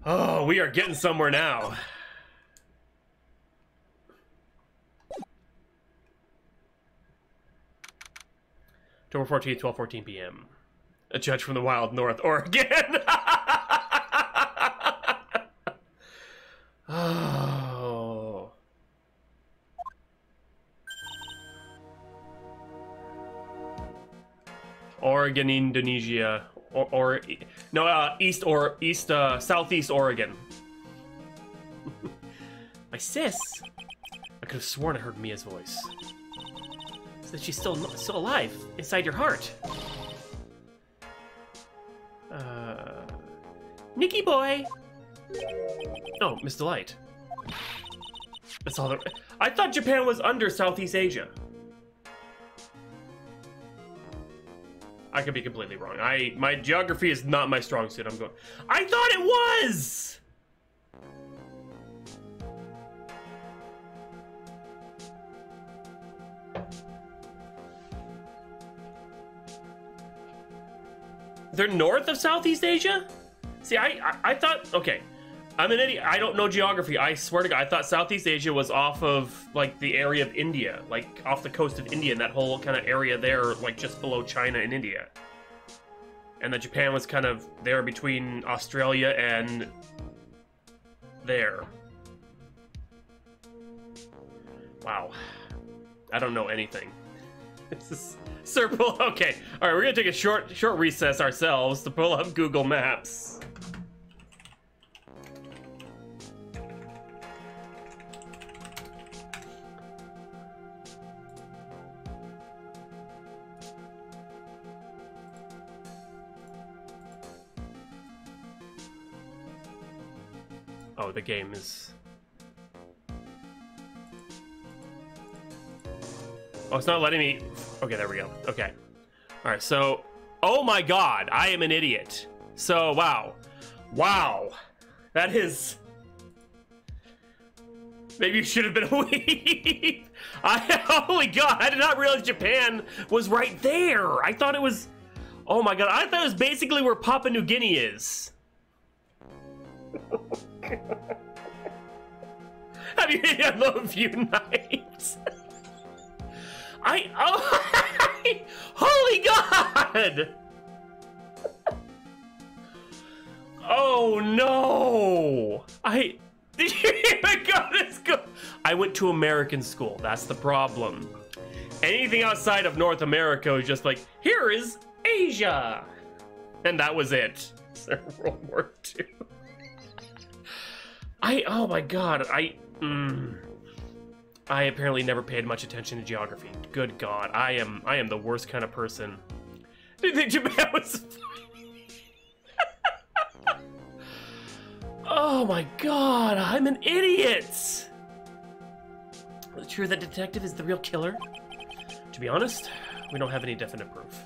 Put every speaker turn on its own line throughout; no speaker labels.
Oh, we are getting somewhere now. October 14th, 12:14 p.m. A judge from the wild north, Oregon. Oh. Oregon, Indonesia, southeast Oregon. My sis. I could have sworn I heard Mia's voice. So that she's still alive inside your heart. Nikki boy. Oh, Miss Delight. That's all. I thought Japan was under Southeast Asia. I could be completely wrong. My geography is not my strong suit. I thought it was! They're north of Southeast Asia? See, I thought, okay. I'm an idiot. I don't know geography. I swear to God, I thought Southeast Asia was off of, like, the area of India. Like, off the coast of India, and that whole kind of area there, like, just below China and India. And that Japan was kind of there between Australia and there. Wow. I don't know anything. This is Circle. Okay. All right, we're gonna take a short recess ourselves to pull up Google Maps. Oh, the game is... Oh, it's not letting me... Okay, there we go. Okay. All right, so... Oh my God, I am an idiot. So, wow. Wow. That is... Maybe you should have been a weeb. Holy God, I did not realize Japan was right there. I thought it was... Oh my God, I thought it was basically where Papua New Guinea is. Have you I love you nights? Holy God! Oh no! Did you even go to school? I went to American school. That's the problem. Anything outside of North America was just like, here is Asia, and that was it. World War II. Oh my God, I apparently never paid much attention to geography. Good God, I am the worst kind of person. Do you think Japan was... Oh my God, I'm an idiot! Is it true that detective is the real killer? To be honest, we don't have any definite proof.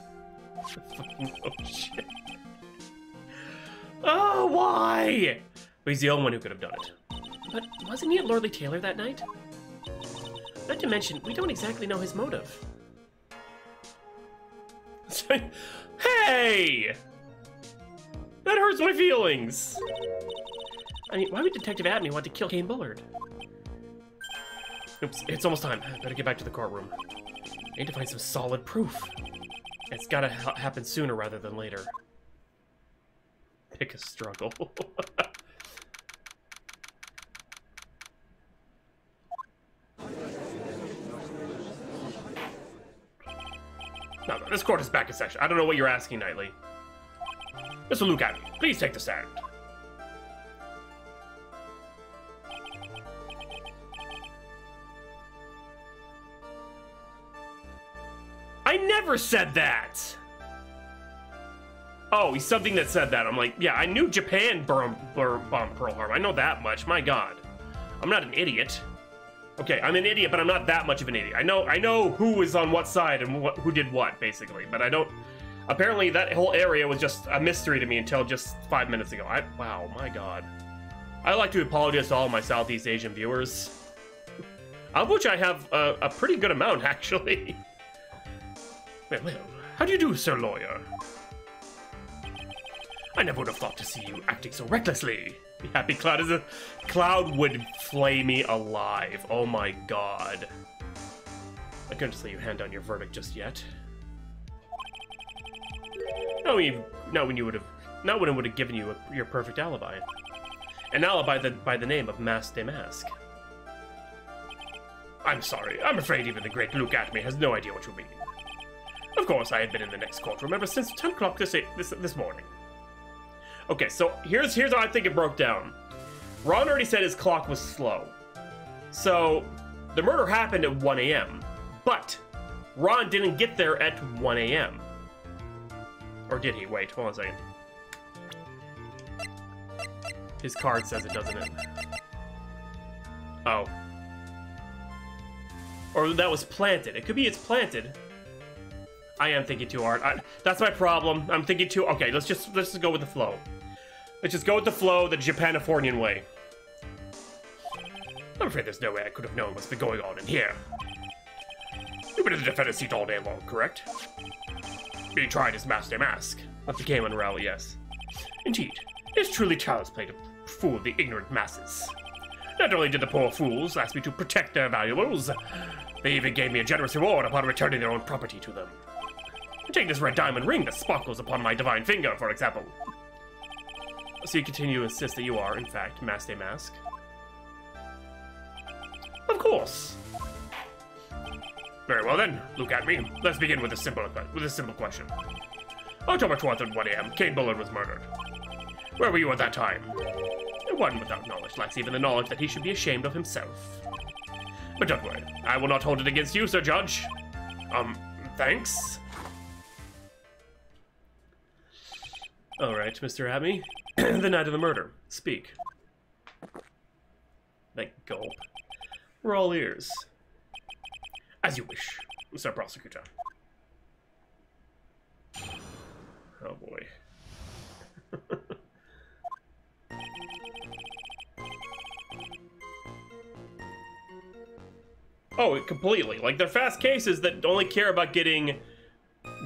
Oh shit. Oh, why? But he's the only one who could have done it. But wasn't he at Lordly Taylor that night? Not to mention, we don't exactly know his motive. Hey! That hurts my feelings! I mean, why would Detective Abney want to kill Kane Bullard? Oops, it's almost time. Better get back to the courtroom. I need to find some solid proof. It's gotta happen sooner rather than later. Pick a struggle. No, this court is back in session. I don't know what you're asking, Knightley. Mr. Luke Abney, please take the stand. I never said that! Oh, he's something that said that. I'm like, yeah, I knew Japan bombed Pearl Harbor. I know that much. My God. I'm not an idiot. Okay, I'm an idiot, but I'm not that much of an idiot. I know who is on what side and who did what, basically. But I don't... Apparently, that whole area was just a mystery to me until just 5 minutes ago. Wow, my God. I'd like to apologize to all my Southeast Asian viewers. Of which I have a pretty good amount, actually. Well, how do you do, Sir Lawyer? I never would have thought to see you acting so recklessly. Happy Cloud is a... Cloud would flay me alive. Oh my god. I couldn't just let you hand down your verdict just yet. Not when it would have given you your perfect alibi. An alibi by the name of Mask de Mask. I'm sorry. I'm afraid even the great Luke at me has no idea what you mean. Of course, I had been in the next courtroom ever since 10 o'clock this morning. Okay, so here's how I think it broke down. Ron already said his clock was slow. So, the murder happened at 1 a.m. But, Ron didn't get there at 1 a.m. Or did he? Wait, hold on a second. His card says it, doesn't it? Oh. Or that was planted. It could be it's planted. I am thinking too hard. That's my problem. I'm thinking too... Okay, let's just go with the flow. Let's just go with the flow, the Japanifornian way. I'm afraid there's no way I could have known what's been going on in here. You've been in the defendant's seat all day long, correct? Being tried as Mask de Mask. That became unraveled, yes. Indeed, it's truly child's play to fool the ignorant masses. Not only did the poor fools ask me to protect their valuables, they even gave me a generous reward upon returning their own property to them. Take this red diamond ring that sparkles upon my divine finger, for example. So you continue to insist that you are, in fact, Mask de Mask? Of course. Very well then, look at me. Let's begin with a simple question. October 12th at 1 a.m., Kate Bullard was murdered. Where were you at that time? One without knowledge lacks even the knowledge that he should be ashamed of himself. But don't worry, I will not hold it against you, Sir Judge. Thanks? Alright, Mr. Abney. The night of the murder. Speak. Like, gulp. We're all ears. As you wish, Sir Prosecutor. Oh boy. Oh, completely. Like, they're fast cases that only care about getting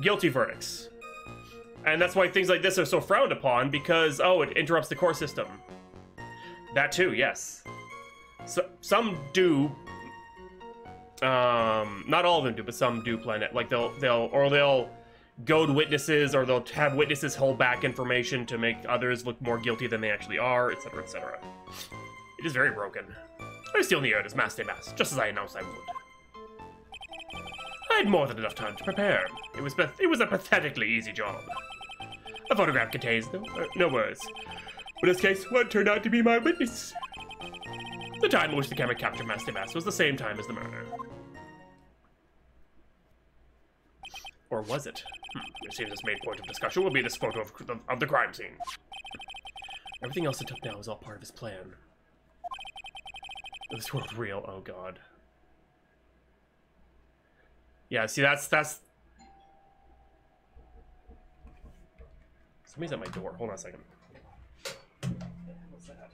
guilty verdicts. And that's why things like this are so frowned upon, because, oh, it interrupts the court system. That too, yes. So, some do... not all of them do, but some do plan it. Like, they'll goad witnesses, or they'll have witnesses hold back information to make others look more guilty than they actually are, etc., etc. It is very broken. I still knew it as Mask de Mask, just as I announced I would. I had more than enough time to prepare. It was a pathetically easy job. A photograph contains no words. In this case, what turned out to be my witness? The time in which the camera captured Mask de Mask was the same time as the murder. Or was it? It seems this main point of discussion will be this photo of the crime scene. Everything else it took now was all part of his plan. If this were real, oh god. Yeah, see, that's... Somebody's at my door. Hold on a second. What's that?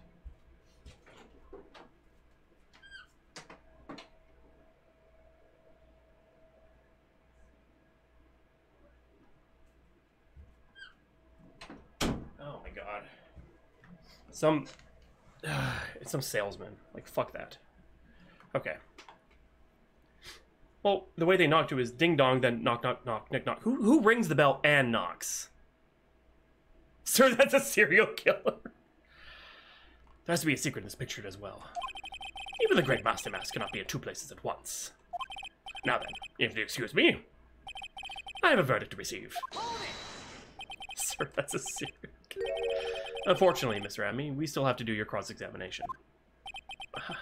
Oh my god. It's some salesman. Like, fuck that. Okay. Well, the way they knocked you is ding dong, then knock, knock, knock, knock, knock. Who rings the bell and knocks? Sir, that's a serial killer. There has to be a secret in this picture as well. Even the great Mask de Mask cannot be in two places at once. Now then, if you excuse me, I have a verdict to receive. Sir, that's a serial killer. Unfortunately, Mr. Abney, we still have to do your cross-examination.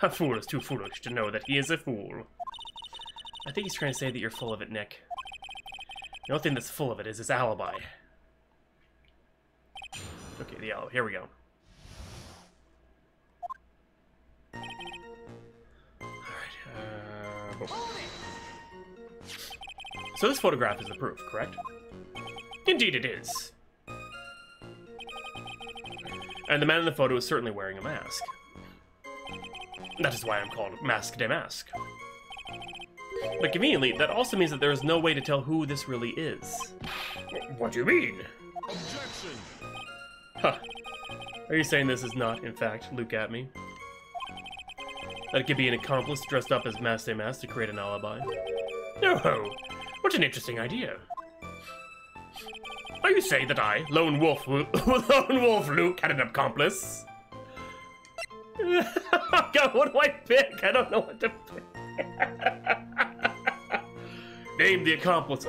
A fool is too foolish to know that he is a fool. I think he's trying to say that you're full of it, Nick. The only thing that's full of it is his alibi. Okay, the alibi. Here we go. Alright, so this photograph is the proof, correct? Indeed it is. And the man in the photo is certainly wearing a mask. That is why I'm called Mask de Mask. But conveniently, that also means that there is no way to tell who this really is. What do you mean?
Objection!
Huh. Are you saying this is not, in fact, Luke at me? That it could be an accomplice dressed up as Maste to create an alibi? No! What an interesting idea. Are you saying that I, Lone Wolf Luke, had an accomplice? God, what do I pick? I don't know what to pick. Name the accomplice.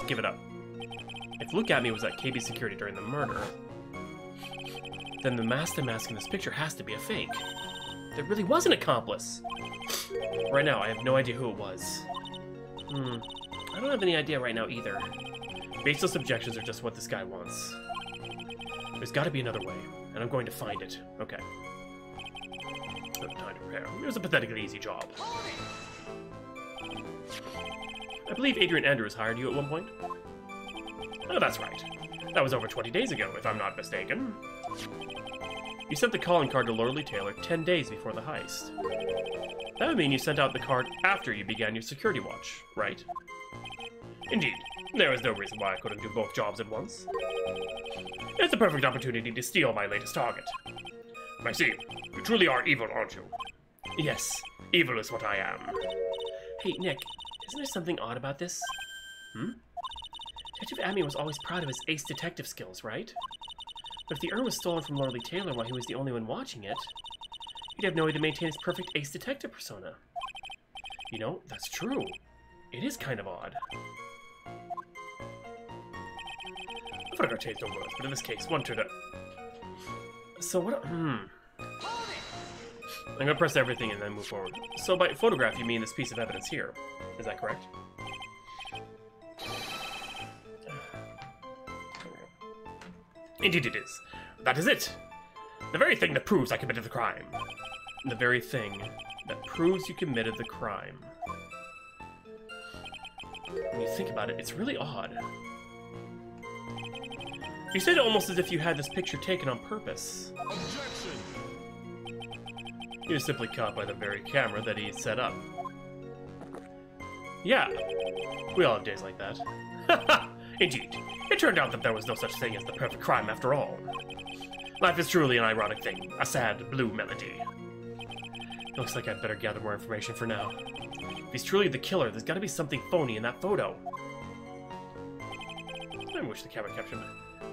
Give it up. If Luke at me was at KB security during the murder, then the mask in this picture has to be a fake. There really was an accomplice. Right now, I have no idea who it was. I don't have any idea right now either. Baseless objections are just what this guy wants. There's got to be another way, and I'm going to find it. Okay. No time to prepare. It was a pathetically easy job. I believe Adrian Andrews hired you at one point. Oh, that's right. That was over 20 days ago, if I'm not mistaken. You sent the calling card to Lorelei Taylor 10 days before the heist. That would mean you sent out the card after you began your security watch, right? Indeed. There was no reason why I couldn't do both jobs at once. It's a perfect opportunity to steal my latest target. I see. You truly are evil, aren't you? Yes. Evil is what I am. Hey, Nick. Isn't there something odd about this? Detective Amy was always proud of his ace detective skills, right? But if the urn was stolen from Lorelei Taylor while he was the only one watching it, he'd have no way to maintain his perfect ace detective persona. You know, that's true. It is kind of odd. I thought I changed no words, but in this case, one turned out. So what? I'm gonna press everything and then move forward. So by photograph, you mean this piece of evidence here. Is that correct? Indeed it is. That is it. The very thing that proves I committed the crime. The very thing that proves you committed the crime. When you think about it, it's really odd. You said it almost as if you had this picture taken on purpose. Objection! He was simply caught by the very camera that he set up. Yeah, we all have days like that. Indeed, it turned out that there was no such thing as the perfect crime after all. Life is truly an ironic thing, a sad blue melody. Looks like I'd better gather more information for now. If he's truly the killer, there's gotta be something phony in that photo. I wish the camera captured me.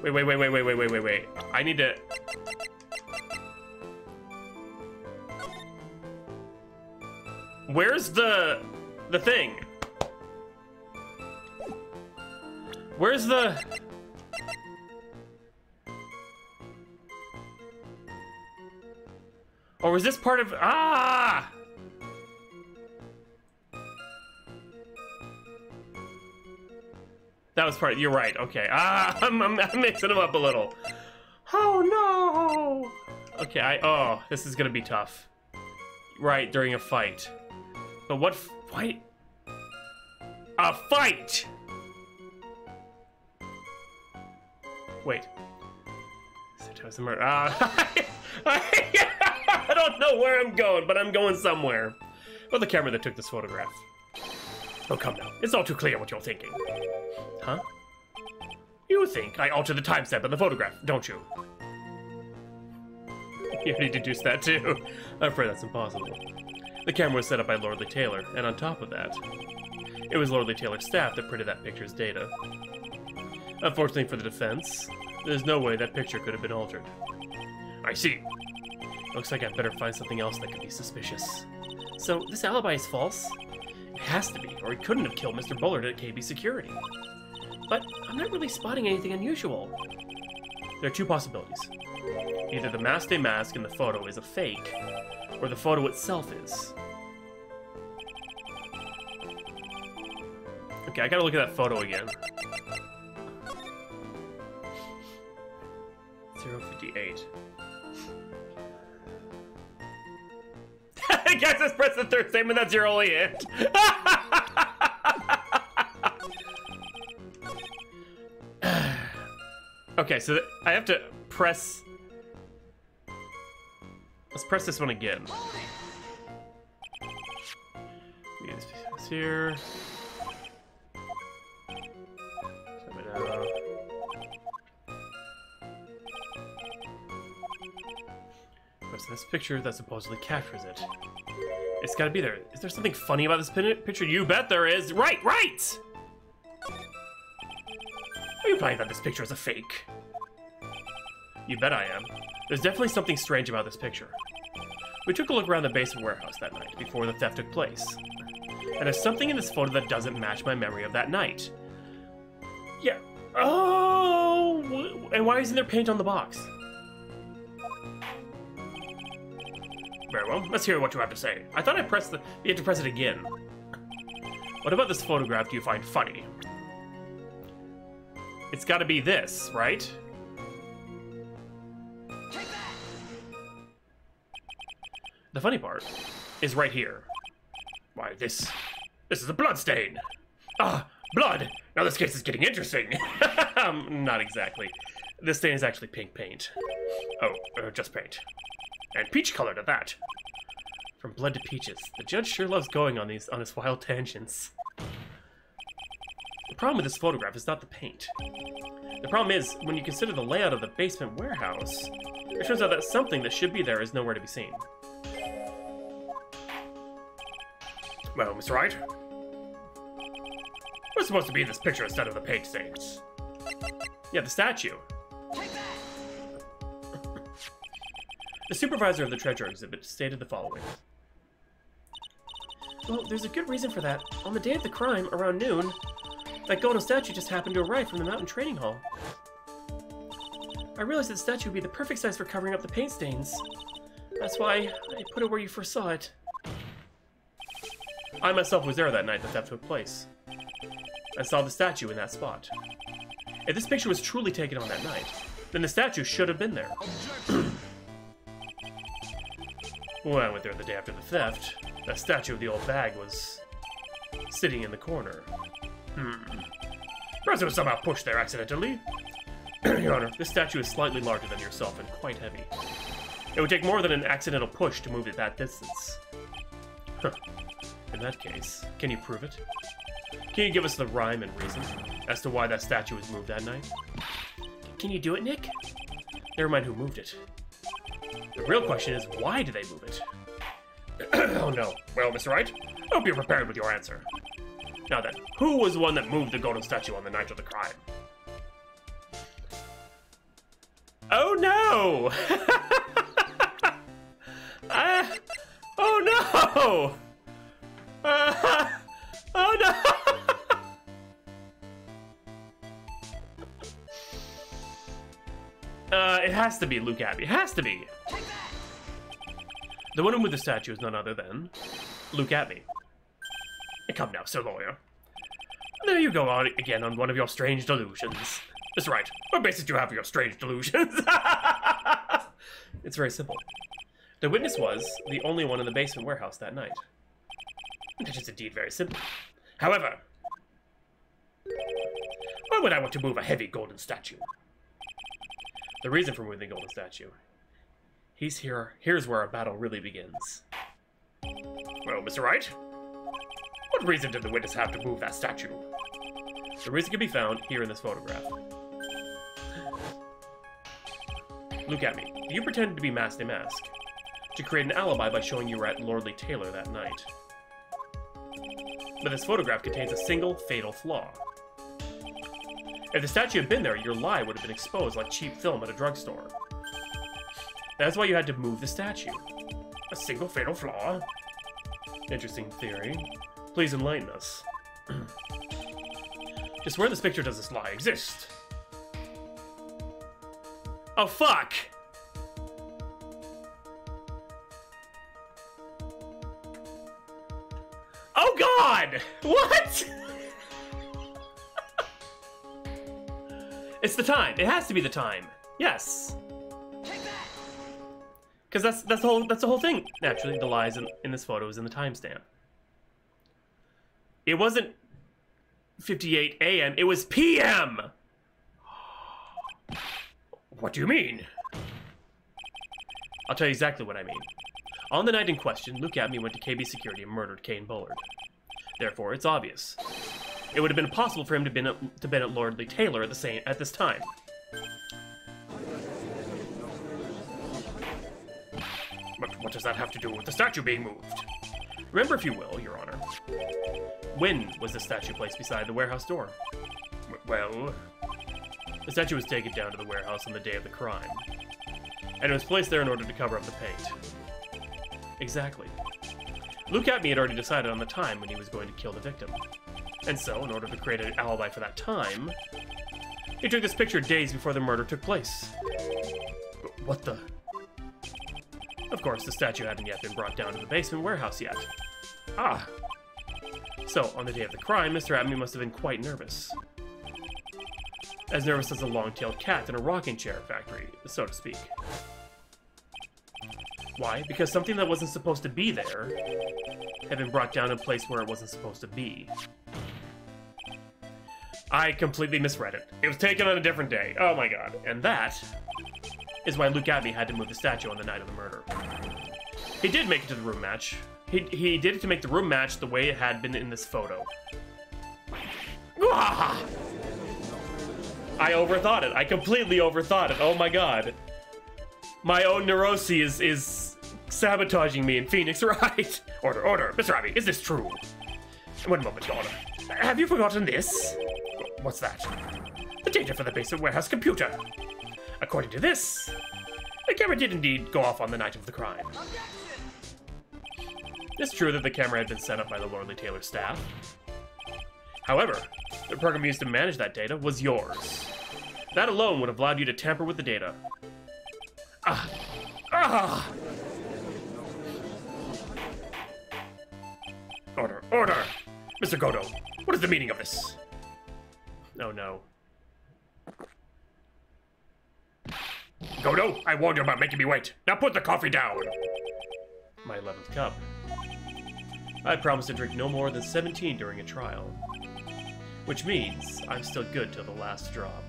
Wait. I need to... Where's the thing? Where's the... Or was this part of... Ah! That was part... You're right, okay. Ah, I'm mixing them up a little. Oh, no! Okay, oh, this is gonna be tough. Right, during a fight. But what fight? A fight! Wait. Sometimes the murder. I don't know where I'm going, but I'm going somewhere. Well, the camera that took this photograph. Oh, come now. It's all too clear what you're thinking. Huh? You think I altered the timestamp of the photograph, don't you? You already deduced that too. I'm afraid that's impossible. The camera was set up by Lorelei Taylor, and on top of that, it was Lorelei Taylor's staff that printed that picture's data. Unfortunately for the defense, there's no way that picture could have been altered. I see. Looks like I'd better find something else that could be suspicious. So, this alibi is false? It has to be, or he couldn't have killed Mr. Bullard at KB Security. But I'm not really spotting anything unusual. There are two possibilities. Either the mask in the photo is a fake, or the photo itself is. Okay, I gotta look at that photo again. 058. Guys, let's press the third statement. That's your only hint. Okay, so I have to press. Let's press this one again. This here. this picture that supposedly captures it. It's gotta be there. Is there something funny about this picture? You bet there is. Right! Are you implying that this picture is a fake? You bet I am. There's definitely something strange about this picture. We took a look around the basement warehouse that night, before the theft took place. And there's something in this photo that doesn't match my memory of that night. Yeah. Oh! And why isn't there paint on the box? Very well, let's hear what you have to say. I thought I pressed the... You had to press it again. What about this photograph do you find funny? It's gotta be this, right? The funny part is right here. Why, this is a blood stain. Ah, blood! Now this case is getting interesting. Not exactly. This stain is actually pink paint. Oh, just paint. And peach colored at that. From blood to peaches. The judge sure loves going on his wild tangents. The problem with this photograph is not the paint. The problem is, when you consider the layout of the basement warehouse, it turns out that something that should be there is nowhere to be seen. Well, Mr. Wright? What's supposed to be in this picture instead of the paint stains? Yeah, the statue. The supervisor of the treasure exhibit stated the following. Well, there's a good reason for that. On the day of the crime, around noon, that golden statue just happened to arrive from the mountain training hall. I realized that the statue would be the perfect size for covering up the paint stains. That's why I put it where you first saw it. I myself was there that night the theft took place. I saw the statue in that spot. If this picture was truly taken on that night, then the statue should have been there. When I went there the day after the theft, that statue of the old bag was sitting in the corner. Perhaps it was somehow pushed there accidentally. Your Honor, this statue is slightly larger than yourself and quite heavy. It would take more than an accidental push to move it that distance. Huh. In that case, can you prove it? Can you give us the rhyme and reason as to why that statue was moved that night? Can you do it, Nick? Never mind who moved it. The real question is, why did they move it? Oh no. Well, Mr. Wright, I hope you're prepared with your answer. Now then, who was the one that moved the golden statue on the night of the crime? Oh no! Oh no! Oh no! It has to be Luke Abbey. It has to be! The one who moved the statue is none other than Luke Abbey. Come now, Sir Lawyer. There you go on again on one of your strange delusions. That's right. What basis do you have for your strange delusions? It's very simple. The witness was the only one in the basement warehouse that night. That is indeed very simple. However, why would I want to move a heavy golden statue? The reason for moving the golden statue. Here's where our battle really begins. Well, Mr. Wright, what reason did the witness have to move that statue? The reason can be found here in this photograph. Look at me. You pretended to be Masked Mask to create an alibi by showing you were at Lordly Taylor that night. But this photograph contains a single fatal flaw. If the statue had been there, your lie would have been exposed like cheap film at a drugstore. That's why you had to move the statue. A single fatal flaw? Interesting theory. Please enlighten us. Just where in this picture does this lie exist? Oh, fuck! Oh, God! What? It's the time. It has to be the time. Yes. Because that's the whole thing. Naturally, the lies in this photo is in the timestamp. It wasn't 58 a.m. It was p.m. What do you mean? I'll tell you exactly what I mean. On the night in question, Luke Abbey went to KB Security and murdered Kane Bullard. Therefore, it's obvious. It would have been impossible for him to been at Lordly Taylor at this time. What does that have to do with the statue being moved? Remember, if you will, Your Honor. When was the statue placed beside the warehouse door? Well, the statue was taken down to the warehouse on the day of the crime. And it was placed there in order to cover up the paint. Exactly. Luke Atme had already decided on the time when he was going to kill the victim. And so, in order to create an alibi for that time, he took this picture days before the murder took place. What the? Of course, the statue hadn't yet been brought down to the basement warehouse yet. Ah. So, on the day of the crime, Mr. Atme must have been quite nervous. As nervous as a long-tailed cat in a rocking chair factory, so to speak. Why? Because something that wasn't supposed to be there had been brought down in a place where it wasn't supposed to be. I completely misread it. It was taken on a different day. Oh my god. And that is why Luke Atme had to move the statue on the night of the murder. He did make it to the room match. He did it to make the room match the way it had been in this photo. Ah! I overthought it. I completely overthought it. Oh my god. My own neuroses is sabotaging me in Phoenix, right? Order. Mr. Atme, is this true? One moment, Your Honor. Have you forgotten this? What's that? The data for the basement warehouse computer. According to this, the camera did indeed go off on the night of the crime. It's true that the camera had been set up by the Lordly Taylor staff. However, the program used to manage that data was yours. That alone would have allowed you to tamper with the data. Order! Mr. Godo, what is the meaning of this? Oh no. Godo, I warned you about making me wait. Now put the coffee down! My 11th cup. I promised to drink no more than 17 during a trial. Which means I'm still good till the last drop.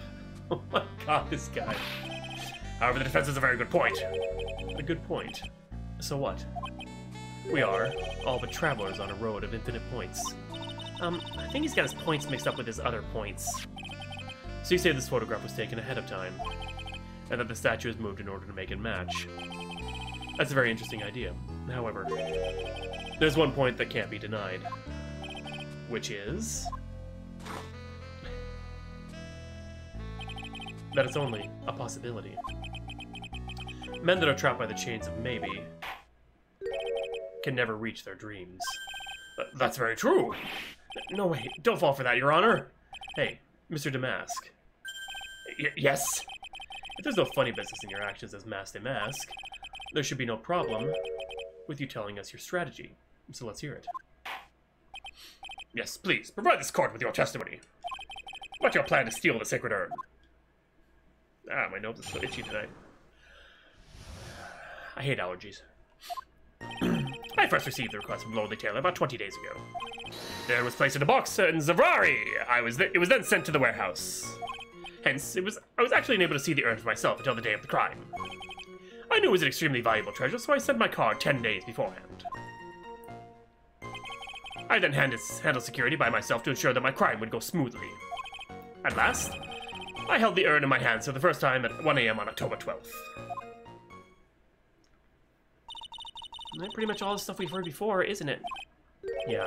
Oh my god, this guy. However, the defense is a very good point. A good point? So what? We are all but travelers on a road of infinite points. I think he's got his points mixed up with his other points. So you say this photograph was taken ahead of time, and that the statue is moved in order to make it match. That's a very interesting idea. However, there's one point that can't be denied. Which is that it's only a possibility. Men that are trapped by the chains of maybe can never reach their dreams. That's very true. No, wait, don't fall for that, Your Honor. Hey, Mr. Damask. Yes? If there's no funny business in your actions as Mask Damask, there should be no problem with you telling us your strategy. So let's hear it. Yes, please, provide this court with your testimony. What's your plan to steal the sacred urn? Ah, my nose is so itchy tonight. I hate allergies. I first received the request from Lordly Taylor about 20 days ago. There was placed in a box in Zavrari. It was then sent to the warehouse. Hence, I was actually unable to see the urn for myself until the day of the crime. I knew it was an extremely valuable treasure, so I sent my card 10 days beforehand. I then handled security by myself to ensure that my crime would go smoothly. At last, I held the urn in my hands for the first time at 1 AM on October 12th. That's pretty much all the stuff we've heard before, isn't it? Yeah,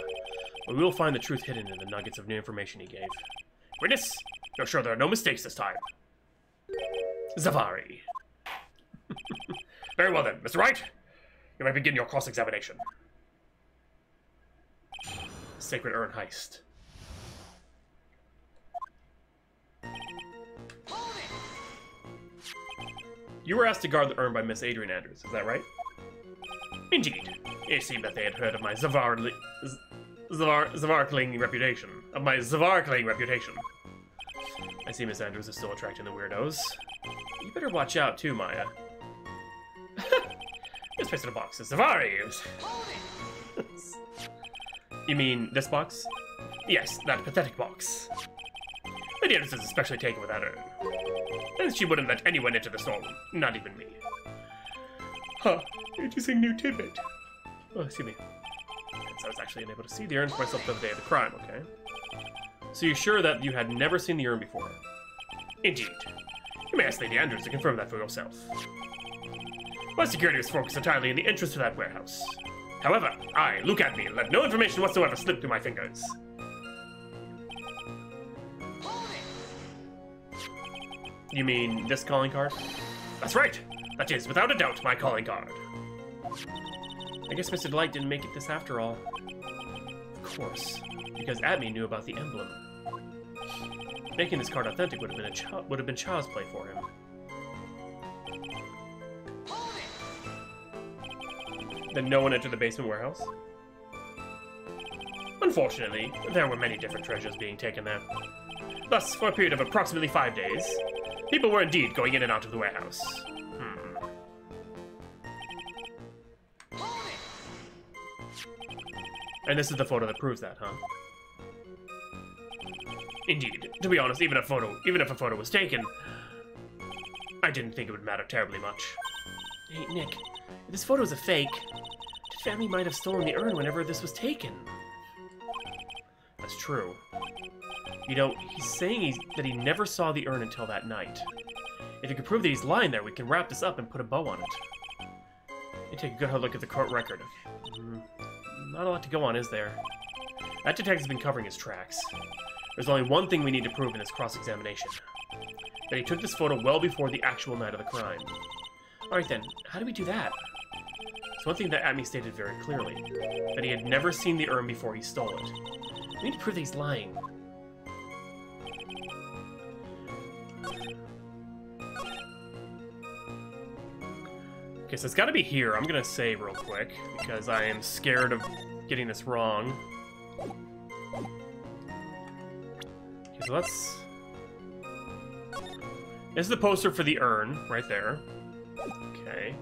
but we will find the truth hidden in the nuggets of new information he gave. Witness, you're sure there are no mistakes this time? Zavari. Very well then, Mr. Wright. You may begin your cross-examination. Sacred Urn Heist. You were asked to guard the urn by Miss Adrian Andrews, is that right? Indeed. It seemed that they had heard of my Zavarkling reputation. I see Miss Andrews is still attracting the weirdos. You better watch out too, Maya. This place in a box is Zavari. You mean this box? Yes, that pathetic box. Lady Anderson is especially taken with that urn. And she wouldn't let anyone into the storeroom, not even me. Huh, interesting new tidbit. Oh, excuse me. So I was actually unable to see the urn for myself the day of the crime, okay? So you're sure that you had never seen the urn before? Indeed. You may ask Lady Andrews to confirm that for yourself. My security is focused entirely in the entrance to that warehouse. However, I, look at me, and let no information whatsoever slip through my fingers. You mean this calling card? That's right! That is, without a doubt, my calling card. I guess Mr. Delight didn't make it this after all. Of course, because Abby knew about the emblem. Making this card authentic would have been child's play for him. Then no one entered the basement warehouse? Unfortunately, there were many different treasures being taken there. Thus, for a period of approximately 5 days, people were indeed going in and out of the warehouse. And this is the photo that proves that, huh? Indeed. To be honest, even if a photo was taken, I didn't think it would matter terribly much. Hey, Nick, if this photo is a fake, the family might have stolen the urn whenever this was taken. That's true. You know, he's saying that he never saw the urn until that night. If you can prove that he's lying there, we can wrap this up and put a bow on it. Let me take a good hard look at the court record. Not a lot to go on, is there? That detective's been covering his tracks. There's only one thing we need to prove in this cross-examination. That he took this photo well before the actual night of the crime. Alright then, how do we do that? It's one thing that Atme stated very clearly. That he had never seen the urn before he stole it. We need to prove that he's lying. Okay, so it's gotta be here. I'm gonna save real quick, because I am scared of getting this wrong. Okay, so let's... This is the poster for the urn, right there. Okay.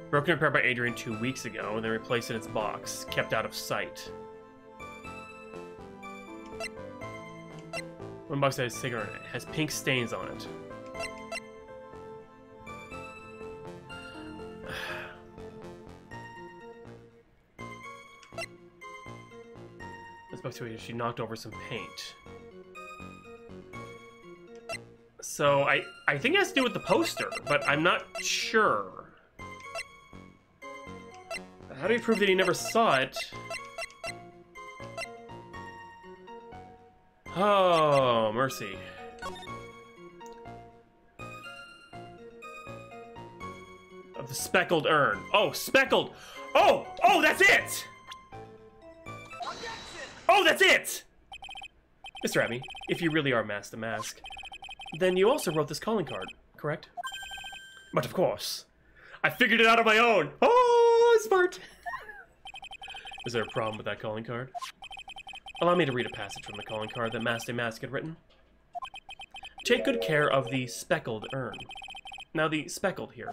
Broken apart by Adrian 2 weeks ago, and then replaced in its box. Kept out of sight. One box that has cigarette in it. Has pink stains on it. This box here, she knocked over some paint. So I think it has to do with the poster, but I'm not sure. How do you prove that he never saw it? Oh, mercy. Of the speckled urn. Oh, speckled! Oh! Oh, that's it! Oh, that's it! Mr. Abby, if you really are Master Mask, then you also wrote this calling card, correct? But of course. I figured it out on my own! Oh, smart! Is there a problem with that calling card? Allow me to read a passage from the calling card that Master Mask had written. Take good care of the speckled urn. Now, the speckled here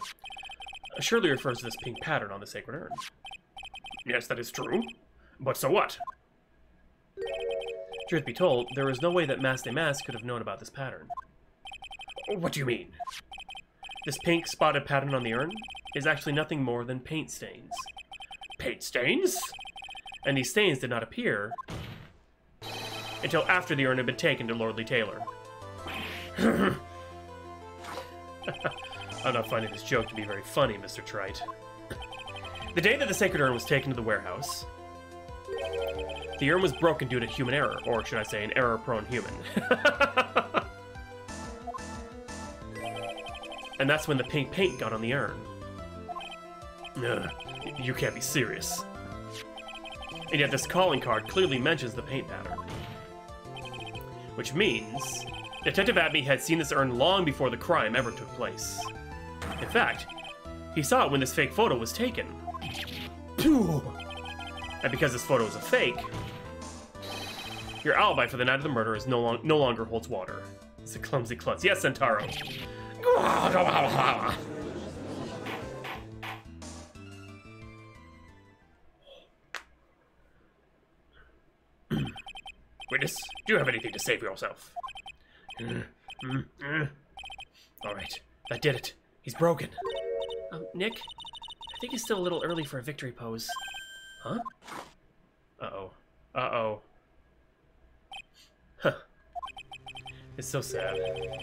surely refers to this pink pattern on the sacred urn. Yes, that is true. But so what? Truth be told, there is no way that Master Mask could have known about this pattern. What do you mean? This pink spotted pattern on the urn is actually nothing more than paint stains. Paint stains? And these stains did not appear until after the urn had been taken to Lordly Taylor. I'm not finding this joke to be very funny, Mr. Trite. The day that the sacred urn was taken to the warehouse, the urn was broken due to human error, or should I say an error-prone human. And that's when the pink paint got on the urn. You can't be serious. And yet this calling card clearly mentions the paint pattern. Which means Detective Abney had seen this urn long before the crime ever took place. In fact, he saw it when this fake photo was taken. And because this photo is a fake, your alibi for the night of the murder is no longer holds water. It's a clumsy klutz. Yes, Centauro. Witness, do you have anything to say for yourself? Alright, that did it. He's broken. Nick? I think it's still a little early for a victory pose. Huh? Uh-oh. Uh-oh. Huh. It's so sad.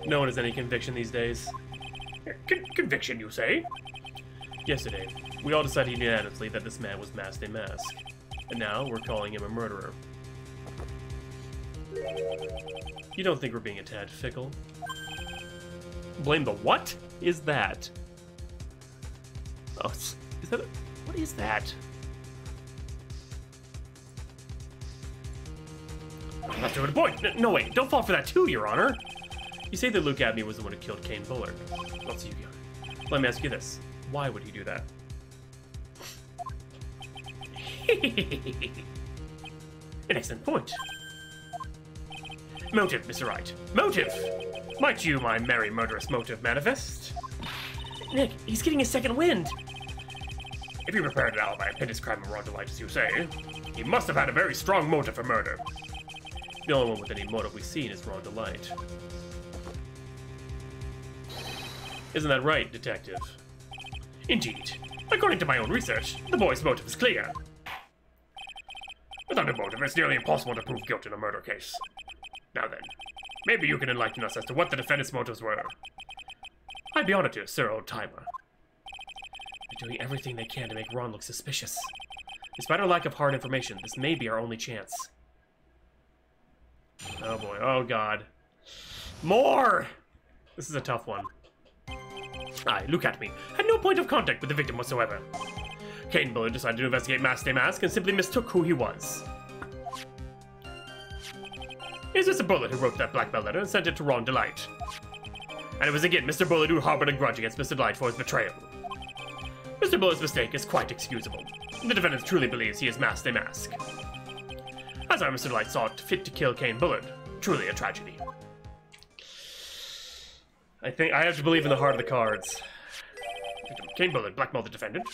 No one has any conviction these days. Conviction, you say? Yesterday, we all decided unanimously that this man was masked a mask. And now, we're calling him a murderer. You don't think we're being a tad fickle? Blame the what is that? Oh, is that a, what is that? That's to the point. No, wait, don't fall for that too, Your Honor. You say that Luke Abney was the one who killed Kane Bullard. Well, so you go. Let me ask you this. Why would he do that? An excellent point. Motive, Mr. Wright. Motive! Might you, my merry murderous motive, manifest? Nick, he's getting a second wind. If you prepared an alibi and pinned his crime on Ron Delight, as you say, he must have had a very strong motive for murder. The only one with any motive we've seen is Ron Delight. Isn't that right, Detective? Indeed. According to my own research, the boy's motive is clear. Without a motive, it's nearly impossible to prove guilt in a murder case. Now then, maybe you can enlighten us as to what the defendant's motives were. I'd be honored to, Sir Old-Timer. They're doing everything they can to make Ron look suspicious. Despite our lack of hard information, this may be our only chance. Oh boy, oh god. More! This is a tough one. Aye, look at me. Had no point of contact with the victim whatsoever. Kane Bullard decided to investigate Mask Mask and simply mistook who he was. Is this a Bullard who wrote that blackmail letter and sent it to Ron Delight? And it was again Mr. Bullard who harbored a grudge against Mr. Delight for his betrayal. Mr. Bullard's mistake is quite excusable. The defendant truly believes he is Mask Mask. As our Mr. Delight saw it fit to kill Kane Bullard. Truly a tragedy. I think I have to believe in the heart of the cards. Kane Bullard blackmailed the defendant.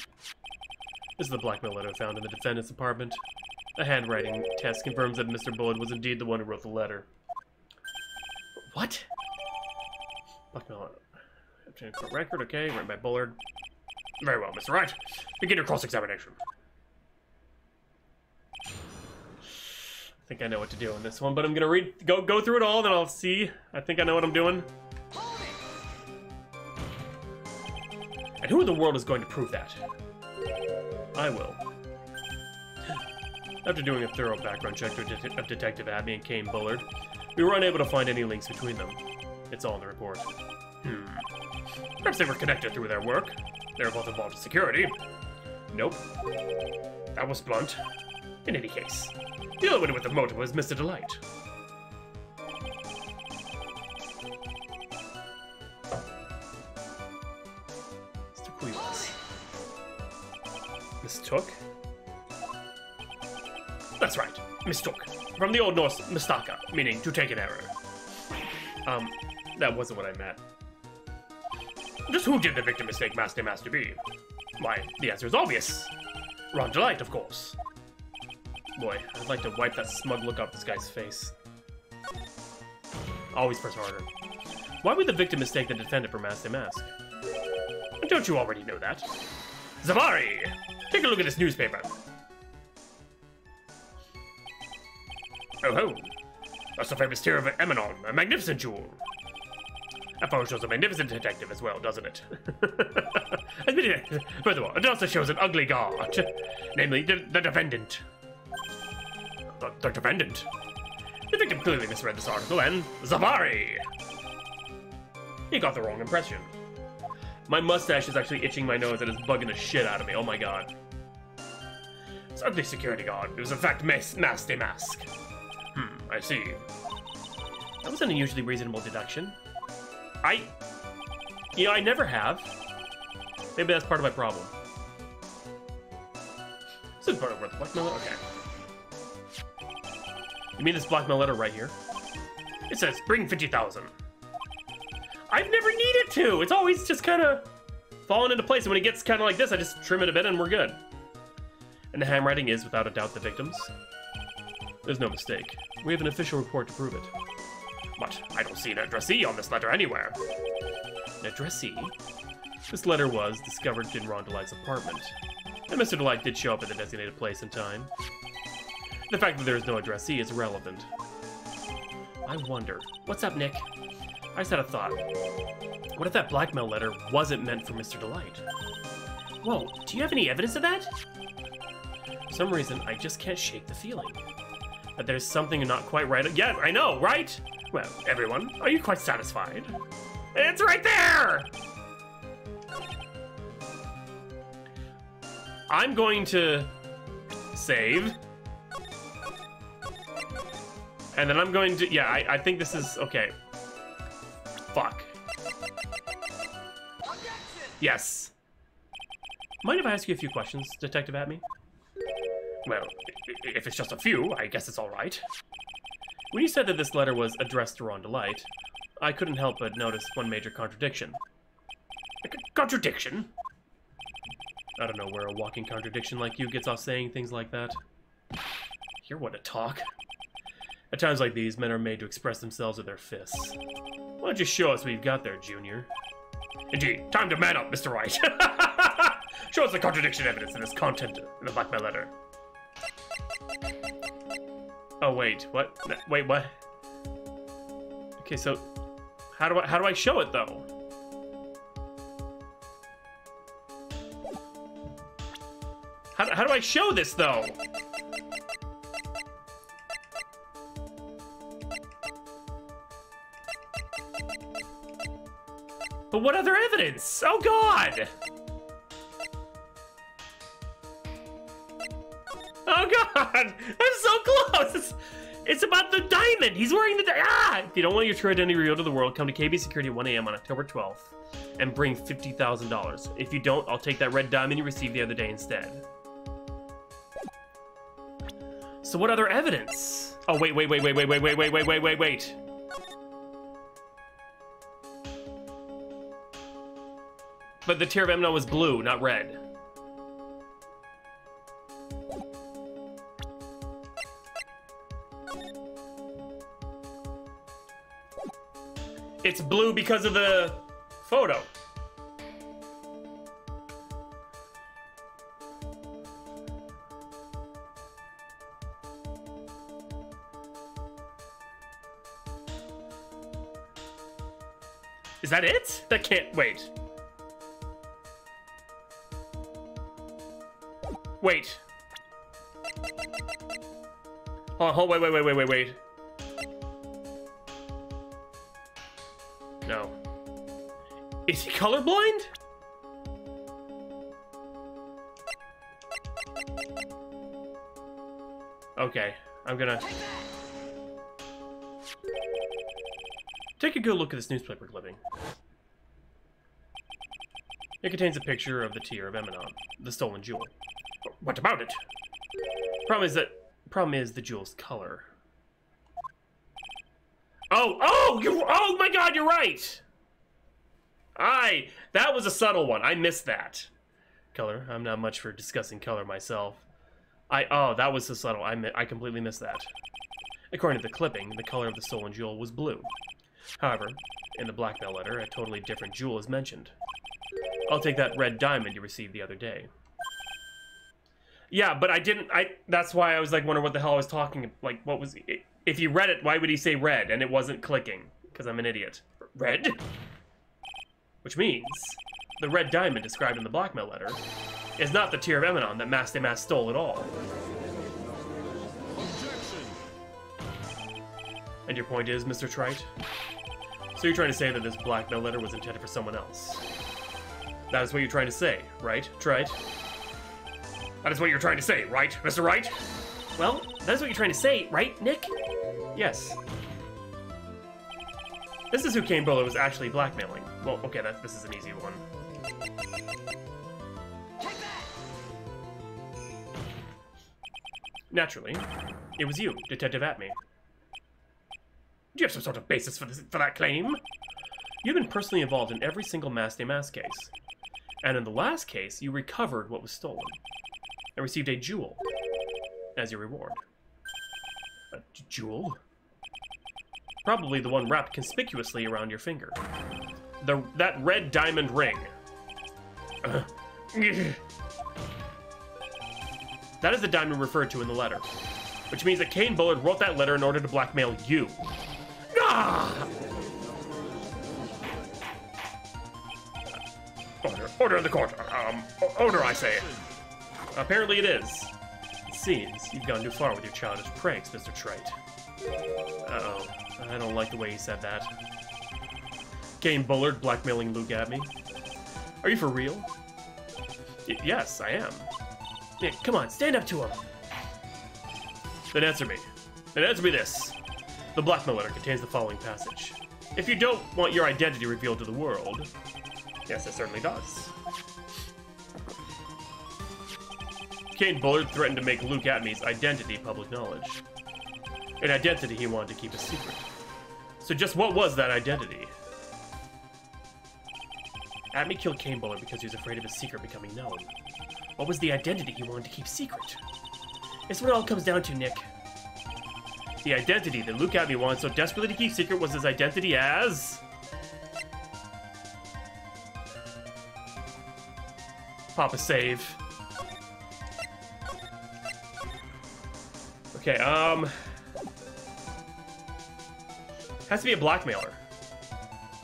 This is the blackmail letter found in the defendant's apartment. A handwriting test confirms that Mr. Bullard was indeed the one who wrote the letter. What? Blackmail letter. Obtained court record, okay, written by Bullard. Very well, Mr. Wright. Begin your cross-examination. I think I know what to do on this one, but I'm gonna go through it all, then I'll see. I think I know what I'm doing. And who in the world is going to prove that? I will. After doing a thorough background check of Detective Abney and Kane Bullard, we were unable to find any links between them. It's all in the report. Perhaps they were connected through their work. They were both involved in security. Nope. That was blunt. In any case, the other one with the motive was Mr. Delight. Mr. Queelas. Mistook? That's right, mistook. From the Old Norse mistaka, meaning to take an error. That wasn't what I meant. Just who did the victim mistake Master to be? Why, the answer is obvious. Ron Delight, of course. Boy, I'd like to wipe that smug look off this guy's face. Always press harder. Why would the victim mistake the defendant for Master Mask? Don't you already know that? Zavari! Take a look at this newspaper. Oh ho! That's the famous tear of Emanon, a magnificent jewel. That photo shows a magnificent detective as well, doesn't it? Furthermore, it also shows an ugly guard, namely the defendant. The defendant? The victim clearly misread this article, and Zavari! He got the wrong impression. My mustache is actually itching my nose and is bugging the shit out of me, oh my god. This ugly security guard, it was in fact Mask. I see. That was an unusually reasonable deduction. I never have. Maybe that's part of my problem. This is part of the blackmail letter? Okay. You mean this blackmail letter right here? It says, bring 50,000. I've never needed to! It's always just kind of falling into place, and when it gets kind of like this, I just trim it a bit and we're good. And the handwriting is, without a doubt, the victim's. There's no mistake. We have an official report to prove it. But I don't see an addressee on this letter anywhere. An addressee? This letter was discovered in Ron Delight's apartment, and Mr. Delight did show up at the designated place and time. The fact that there is no addressee is irrelevant. I wonder. What's up, Nick? I just had a thought. What if that blackmail letter wasn't meant for Mr. Delight? Whoa, do you have any evidence of that? For some reason, I just can't shake the feeling that there's something not quite right. Yeah, I know, right? Well, everyone, are you quite satisfied? It's right there! I'm going to save. And then I'm going to, yeah, I think this is, okay. Fuck. Yes. Mind if I ask you a few questions, Detective Atme? Well, if it's just a few, I guess it's all right. When you said that this letter was addressed to Ron Delight, I couldn't help but notice one major contradiction. Contradiction? I don't know where a walking contradiction like you gets off saying things like that. You're one to talk. At times like these, men are made to express themselves with their fists. Why don't you show us what you've got there, Junior? Indeed, time to man up, Mr. Wright. Show us the contradiction evidence in this content in the blackmail letter. Oh wait, what? Wait, what? Okay, so how do I show it though? How do I show this though? But what other evidence? Oh God! Oh God! I'm so close! It's about the diamond! He's wearing the ah! If you don't want your true identity revealed to the world, come to KB Security at 1 a.m. on October 12th and bring $50,000. If you don't, I'll take that red diamond you received the other day instead. So what other evidence? Oh wait. But the tear of Emna was blue, not red. It's blue because of the photo. Is that it? That can't, wait. Wait. Oh, wait. No. Is he colorblind? Okay, I'm gonna take a good look at this newspaper clipping. It contains a picture of the tear of Eminon, the stolen jewel. What about it? Problem is the jewel's color. Oh my God, you're right. That was a subtle one. I missed that. Color. I'm not much for discussing color myself. That was so subtle. I completely missed that. According to the clipping, the color of the stolen jewel was blue. However, in the blackmail letter, a totally different jewel is mentioned. I'll take that red diamond you received the other day. Yeah, but that's why I was like wondering what the hell I was talking, like what was it? If you read it, why would he say red and it wasn't clicking? Because I'm an idiot. Red? Which means the red diamond described in the blackmail letter is not the tear of Eminon that Mass stole at all. Objection. And your point is, Mr. Trite? So you're trying to say that this blackmail letter was intended for someone else? That is what you're trying to say, right, Trite? That is what you're trying to say, right, Mr. Wright? Well, that is what you're trying to say, right, Nick? Yes. This is who Kane Bowler was actually blackmailing. Well, okay, this is an easy one. Naturally, it was you, Detective Atme. Do you have some sort of basis for that claim? You've been personally involved in every single Mass case. And in the last case, you recovered what was stolen. And received a jewel as your reward. A jewel? Probably the one wrapped conspicuously around your finger. That red diamond ring. That is the diamond referred to in the letter. Which means that Kane Bullard wrote that letter in order to blackmail you. Ah! Order in the court. Order, I say. Apparently it is. It seems you've gone too far with your childish pranks, Mr. Wright. Uh-oh. I don't like the way he said that. Kane Bullard blackmailing Luke at me. Are you for real? Yes, I am. Yeah, come on, stand up to him. Then answer me. Then answer me this. The blackmail letter contains the following passage. If you don't want your identity revealed to the world... Yes, it certainly does. Kane Bullard threatened to make Luke Atmey's identity public knowledge. An identity he wanted to keep a secret. So just what was that identity? Atmey killed Kane Bullard because he was afraid of his secret becoming known. What was the identity he wanted to keep secret? It's what it all comes down to, Nick. The identity that Luke Atmey wanted so desperately to keep secret was his identity as... Papa save. Okay, has to be a blackmailer.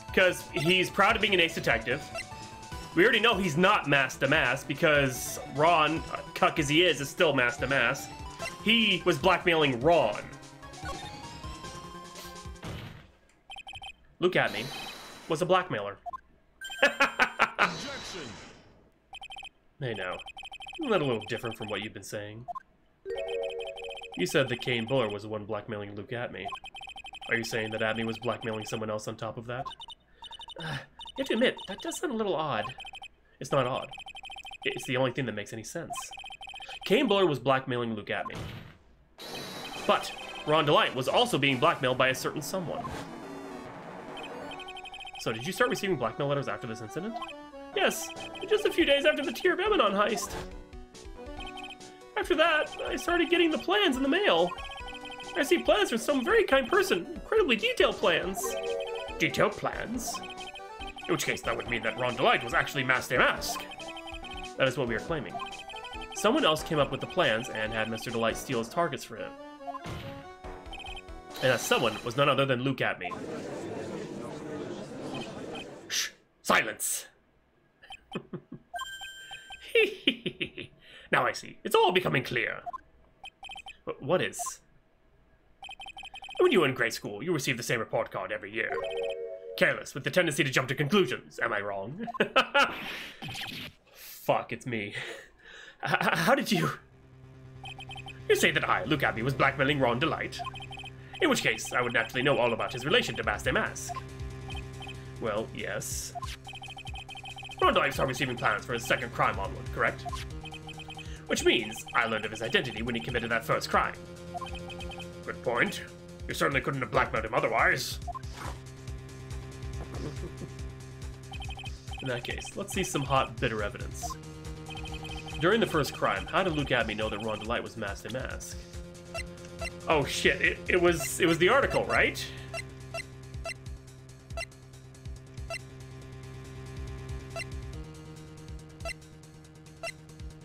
Because he's proud of being an ace detective. We already know he's not Mask to Mask because Ron, cuck as he is still Mask to Mask. He was blackmailing Ron. Luke Atmey was a blackmailer. Hey now, isn't that a little different from what you've been saying? You said that Kane Bullard was the one blackmailing Luke Atmey. Are you saying that Atmey was blackmailing someone else on top of that? You have to admit, that does sound a little odd. It's not odd. It's the only thing that makes any sense. Kane Bullard was blackmailing Luke Atmey. But Ron DeLite was also being blackmailed by a certain someone. So did you start receiving blackmail letters after this incident? Yes, just a few days after the Tear of Emanon heist. After that, I started getting the plans in the mail. I received plans from some very kind person, incredibly detailed plans. Detailed plans? In which case, that would mean that Ron DeLite was actually Mask to Mask. That is what we are claiming. Someone else came up with the plans and had Mr. DeLite steal his targets for him. And that someone was none other than Luke Atmey. Shh! Silence! Now I see. It's all becoming clear. What is? When you were in grade school, you received the same report card every year. Careless, with the tendency to jump to conclusions. Am I wrong? Fuck, it's me. How did you... You say that I, Luke Atmey, was blackmailing Ron DeLite. In which case, I would naturally know all about his relation to Mask to Mask. Well, yes. Ron DeLite started receiving plans for his second crime onward, correct? Which means I learned of his identity when he committed that first crime. Good point. You certainly couldn't have blackmailed him otherwise. In that case, let's see some hot, bitter evidence. During the first crime, how did Luke Atmey know that Ron DeLite was Mask to Mask? Oh shit, it was the article, right?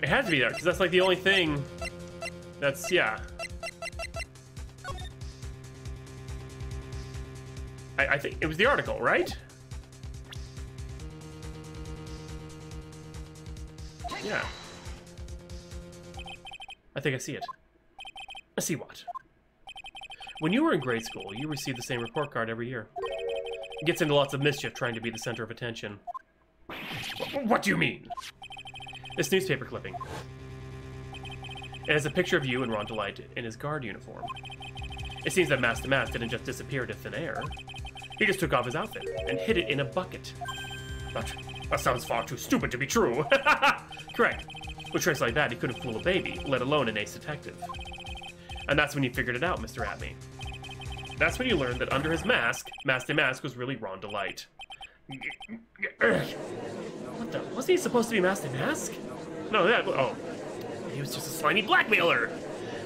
It had to be there, because that's like the only thing that's, yeah. I think it was the article, right? Yeah. I think I see it. I see what? When you were in grade school, you received the same report card every year. It gets into lots of mischief trying to be the center of attention. What do you mean? This newspaper clipping. It has a picture of you and Ron DeLite in his guard uniform. It seems that Mask to Mask didn't just disappear into thin air. He just took off his outfit and hid it in a bucket. That sounds far too stupid to be true. Correct. With tricks like that, he couldn't fool a baby, let alone an ace detective. And that's when you figured it out, Mr. Atmey. That's when you learned that under his mask, Mask to Mask was really Ron DeLite. What the? Wasn't he supposed to be Mask to Mask? No, oh. He was just a slimy blackmailer.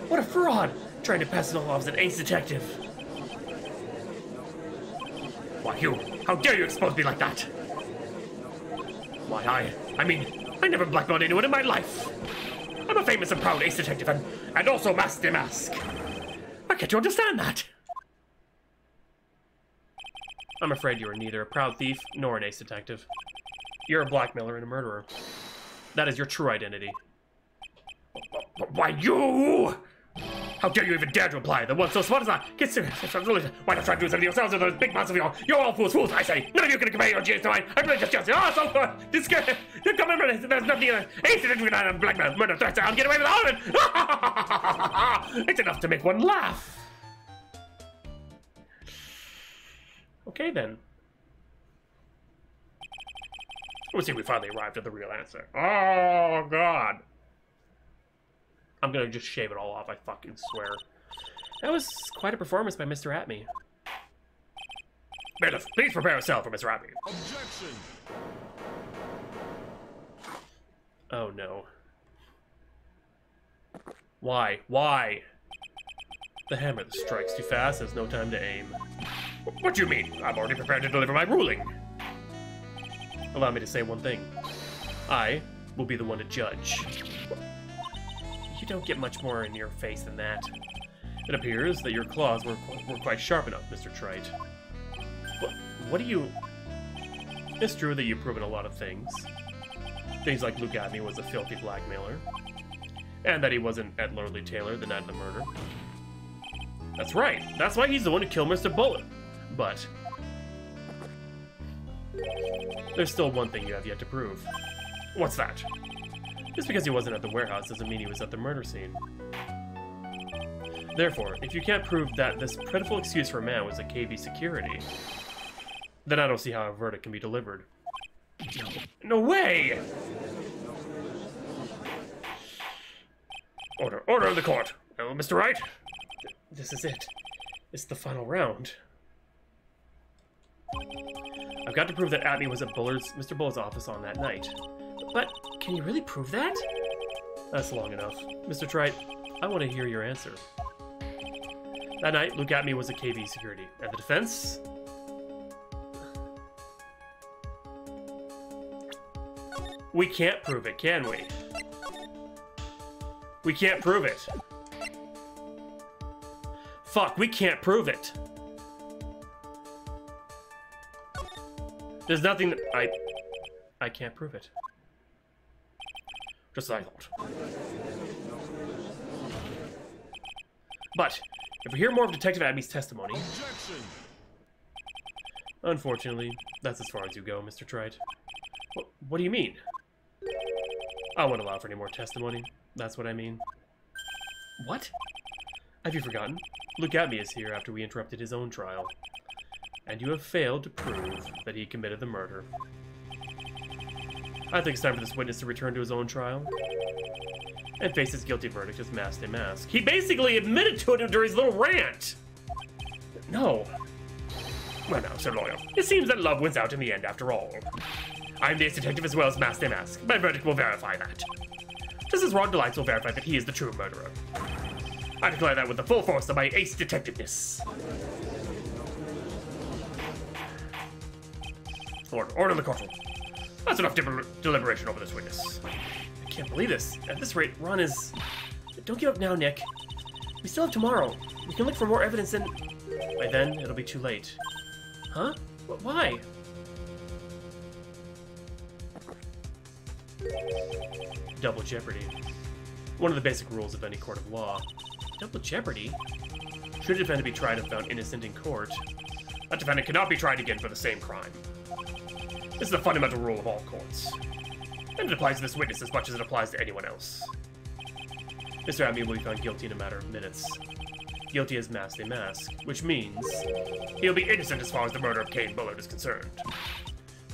What a fraud! Trying to pass it all off as an ace detective. Why, you! How dare you expose me like that? Why, I mean, I never blackmailed anyone in my life. I'm a famous and proud ace detective and also Mask to Mask. Why can't you understand that? I'm afraid you are neither a proud thief nor an ace detective. You're a blackmailer and a murderer. That is your true identity. Why, you? How dare you even dare to apply the one so smart as I? Get serious. Why not try to do something yourselves with those big mouths of yours? You're all fools, I say. None of you can convey your genius to mine. I really just oh, so good. This guy, come on, there's nothing in it. Ace detective and blackmail, murder, threats. I'll get away with all of it. It's enough to make one laugh. Okay, then. We'll see if we finally arrived at the real answer. Oh, God. I'm gonna just shave it all off, I fucking swear. That was quite a performance by Mr. Atme. Bailiff, please prepare a cell for Mr. Atme.
Objection!
Oh, no. Why? Why? The hammer that strikes too fast has no time to aim. What do you mean? I'm already prepared to deliver my ruling. Allow me to say one thing. I will be the one to judge. You don't get much more in your face than that. It appears that your claws were quite sharp enough, Mr. Wright. What do you... It's true that you've proven a lot of things. Things like Luke Atme was a filthy blackmailer. And that he wasn't Ed Lordley Taylor the night of the murder. That's right. That's why he's the one who killed Mr. Bullet. But... there's still one thing you have yet to prove. What's that? Just because he wasn't at the warehouse doesn't mean he was at the murder scene. Therefore, if you can't prove that this pitiful excuse for a man was a KV security, then I don't see how a verdict can be delivered. No way! Order of the court. Mr. Wright? This is it. It's the final round. I've got to prove that Atme was at Mr. Bullett's office on that night. But, can you really prove that? That's long enough. Mr. Wright, I want to hear your answer. That night, Luke Atme was a KV security. And the defense? We can't prove it, can we? We can't prove it. Fuck, we can't prove it. There's nothing that I can't prove it. Just as I thought. But, if we hear more of Detective Atme's testimony...
Objection!
Unfortunately, that's as far as you go, Mr. Wright. What do you mean? I won't allow for any more testimony. That's what I mean. What? Have you forgotten? Luke Atme is here after we interrupted his own trial. And you have failed to prove that he committed the murder. I think it's time for this witness to return to his own trial and face his guilty verdict as masked a mask. He basically admitted to it during his little rant. No. Well now, Sir Lawyer, it seems that love wins out in the end after all. I'm the ace detective as well as masked a mask. My verdict will verify that. Just as Ron Delights will verify that he is the true murderer. I declare that with the full force of my ace detectiveness. Order in the courtroom. That's enough deliberation over this witness. I can't believe this. At this rate, Ron is... Don't give up now, Nick. We still have tomorrow. We can look for more evidence and... By then, it'll be too late. Huh? Why? Double jeopardy. One of the basic rules of any court of law. Double jeopardy? Should a defendant be tried and found innocent in court, a defendant cannot be tried again for the same crime. This is a fundamental rule of all courts. And it applies to this witness as much as it applies to anyone else. Mr. Atme will be found guilty in a matter of minutes. Guilty as masked a mask, which means he'll be innocent as far as the murder of Kane Bullard is concerned.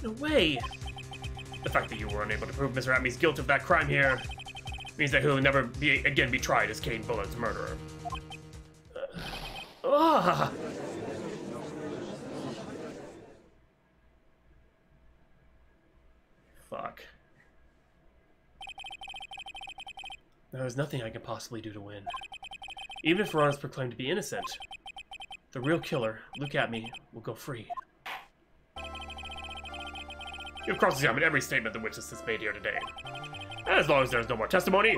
No way! The fact that you were unable to prove Mr. Atme's guilt of that crime here means that he'll never again be tried as Kane Bullard's murderer. Fuck. There's nothing I can possibly do to win. Even if Ron is proclaimed to be innocent, the real killer, Luke Atme, will go free. You've cross-examined every statement the witness has made here today. And as long as there's no more testimony,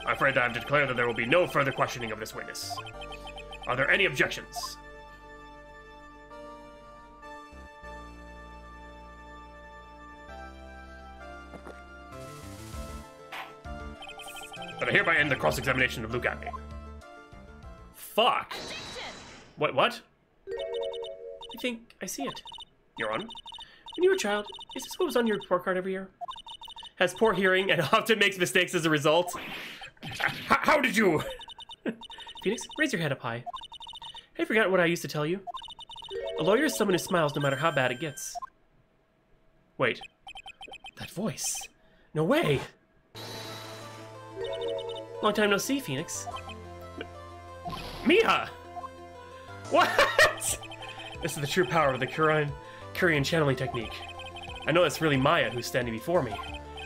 I'm afraid that I have to declare that there will be no further questioning of this witness. Are there any objections? But I hereby end the cross-examination of Luke at me. Fuck. What?
I think I see it.
You're on?
When you were a child, is this what was on your report card every year?
Has poor hearing and often makes mistakes as a result. How did you?
Phoenix, raise your head up high. Have you forgotten what I used to tell you? A lawyer is someone who smiles no matter how bad it gets.
Wait.
That voice. No way. Long time no see, Phoenix.
Mia! What? This is the true power of the Kurian channeling technique. I know it's really Maya who's standing before me.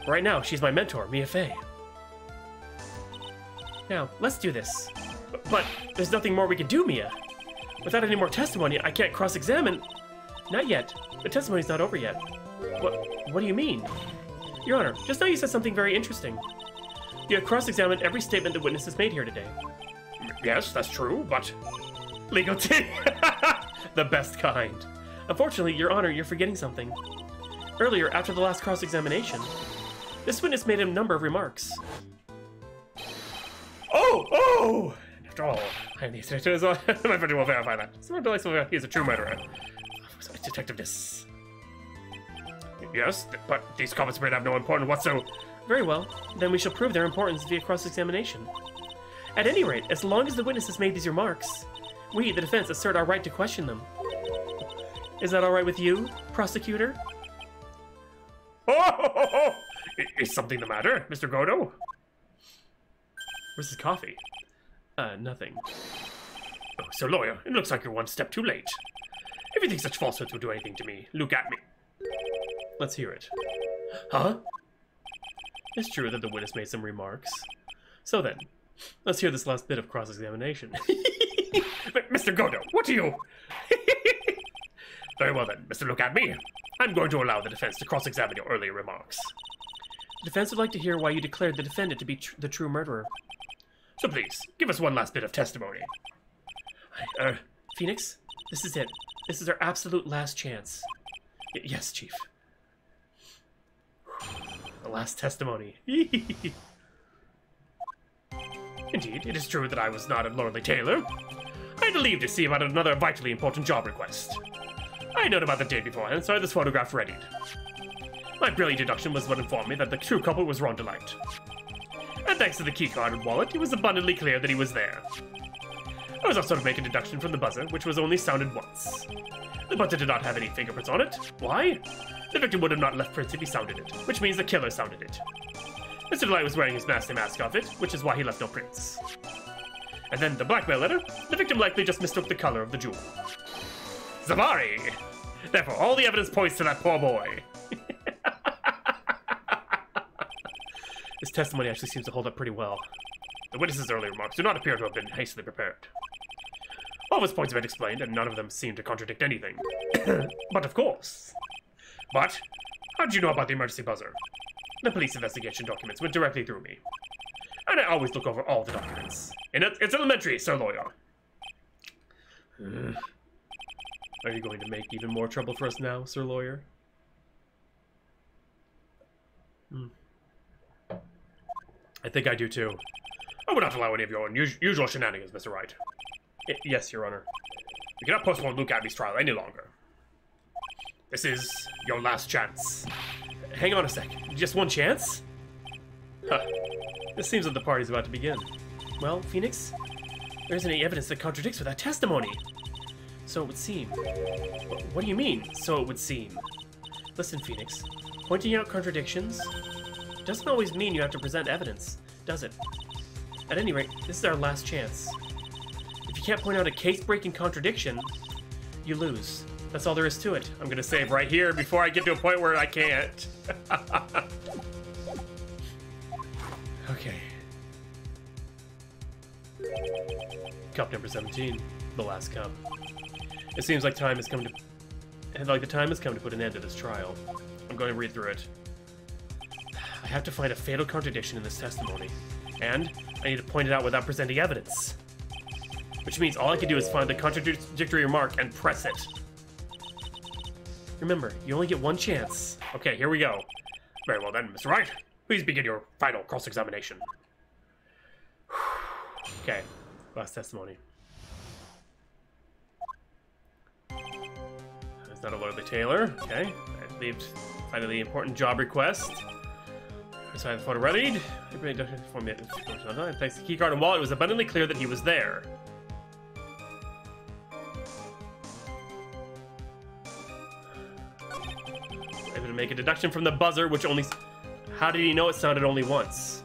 Right now, she's my mentor, Mia Fey.
Now, let's do this.
But there's nothing more we can do, Mia.
Without any more testimony, I can't cross-examine. Not yet. The testimony's not over yet. What do you mean? Your Honor, just now you said something very interesting. You have cross-examined every statement the witness has made here today.
Yes, that's true, but... Legal tea! The best kind.
Unfortunately, Your Honor, you're forgetting something. Earlier, after the last cross-examination, this witness made a number of remarks.
Oh! After all, I am the detective. My friend will verify that. Someone believes he is a true murderer. Detectiveness. Yes, but these comments may have no importance whatsoever.
Very well. Then we shall prove their importance via cross-examination. At any rate, as long as the witness has made these remarks, we, the defense, assert our right to question them. Is that all right with you, prosecutor?
Oh! Is something the matter, Mr. Godo?
Where's his coffee? Nothing.
Oh, so, lawyer, it looks like you're one step too late. If you think such falsehoods will do anything to me, look at me.
Let's hear it.
Huh?
It's true that the witness made some remarks. So then, let's hear this last bit of cross-examination.
Mr. Godo, what are you? Very well then, Mr. Look at me. I'm going to allow the defense to cross-examine your earlier remarks.
The defense would like to hear why you declared the defendant to be the true murderer.
So please, give us one last bit of testimony.
Phoenix, this is it. This is our absolute last chance. Yes, Chief.
The last testimony. Indeed, it is true that I was not a lordly tailor. I had to leave to see about another vitally important job request. I had known about the date beforehand, so I had this photograph readied. My brilliant deduction was what informed me that the true couple was Ron Delight. And thanks to the keycard and wallet, it was abundantly clear that he was there. I was also to make a deduction from the buzzer, which was only sounded once. The buzzer did not have any fingerprints on it. Why? The victim would have not left prints if he sounded it, which means the killer sounded it. Mr. Delight was wearing his mask of it, which is why he left no prints. And then the blackmail letter, the victim likely just mistook the color of the jewel. Zavari! Therefore, all the evidence points to that poor boy.
This testimony actually seems to hold up pretty well.
The witness's earlier remarks do not appear to have been hastily prepared. All of his points have been explained, and none of them seem to contradict anything. But of course. But, how did you know about the emergency buzzer? The police investigation documents went directly through me. And I always look over all the documents. And it's elementary, Sir Lawyer.
Are you going to make even more trouble for us now, Sir Lawyer?
I think I do too. I would not allow any of your usual shenanigans, Mr. Wright.
Yes, Your Honor.
We cannot postpone Luke Abbey's trial any longer. This is your last chance.
Hang on a sec. Just one chance? Huh. This seems that the party's about to begin. Well, Phoenix, there isn't any evidence that contradicts with that testimony. So it would seem. What do you mean, so it would seem? Listen, Phoenix, pointing out contradictions doesn't always mean you have to present evidence, does it? At any rate, this is our last chance. If you can't point out a case-breaking contradiction, you lose. That's all there is to it.
I'm gonna save right here before I get to a point where I can't.
Okay. Cup number 17, the last cup. It seems like time has come to... the time has come to put an end to this trial. I'm going to read through it. I have to find a fatal contradiction in this testimony, and I need to point it out without presenting evidence. Which means all I can do is find the contradictory remark and press it. Remember, you only get one chance.
Okay, here we go. Very well then, Mr. Wright. Please begin your final cross-examination.
Okay, last testimony. It's not a loyalty Taylor. Okay, I believed finally important job request. So I have the photo readied. Thanks to the keycard and wallet, it was abundantly clear that he was there. Able to make a deduction from the buzzer, which only... How did he know it sounded only once?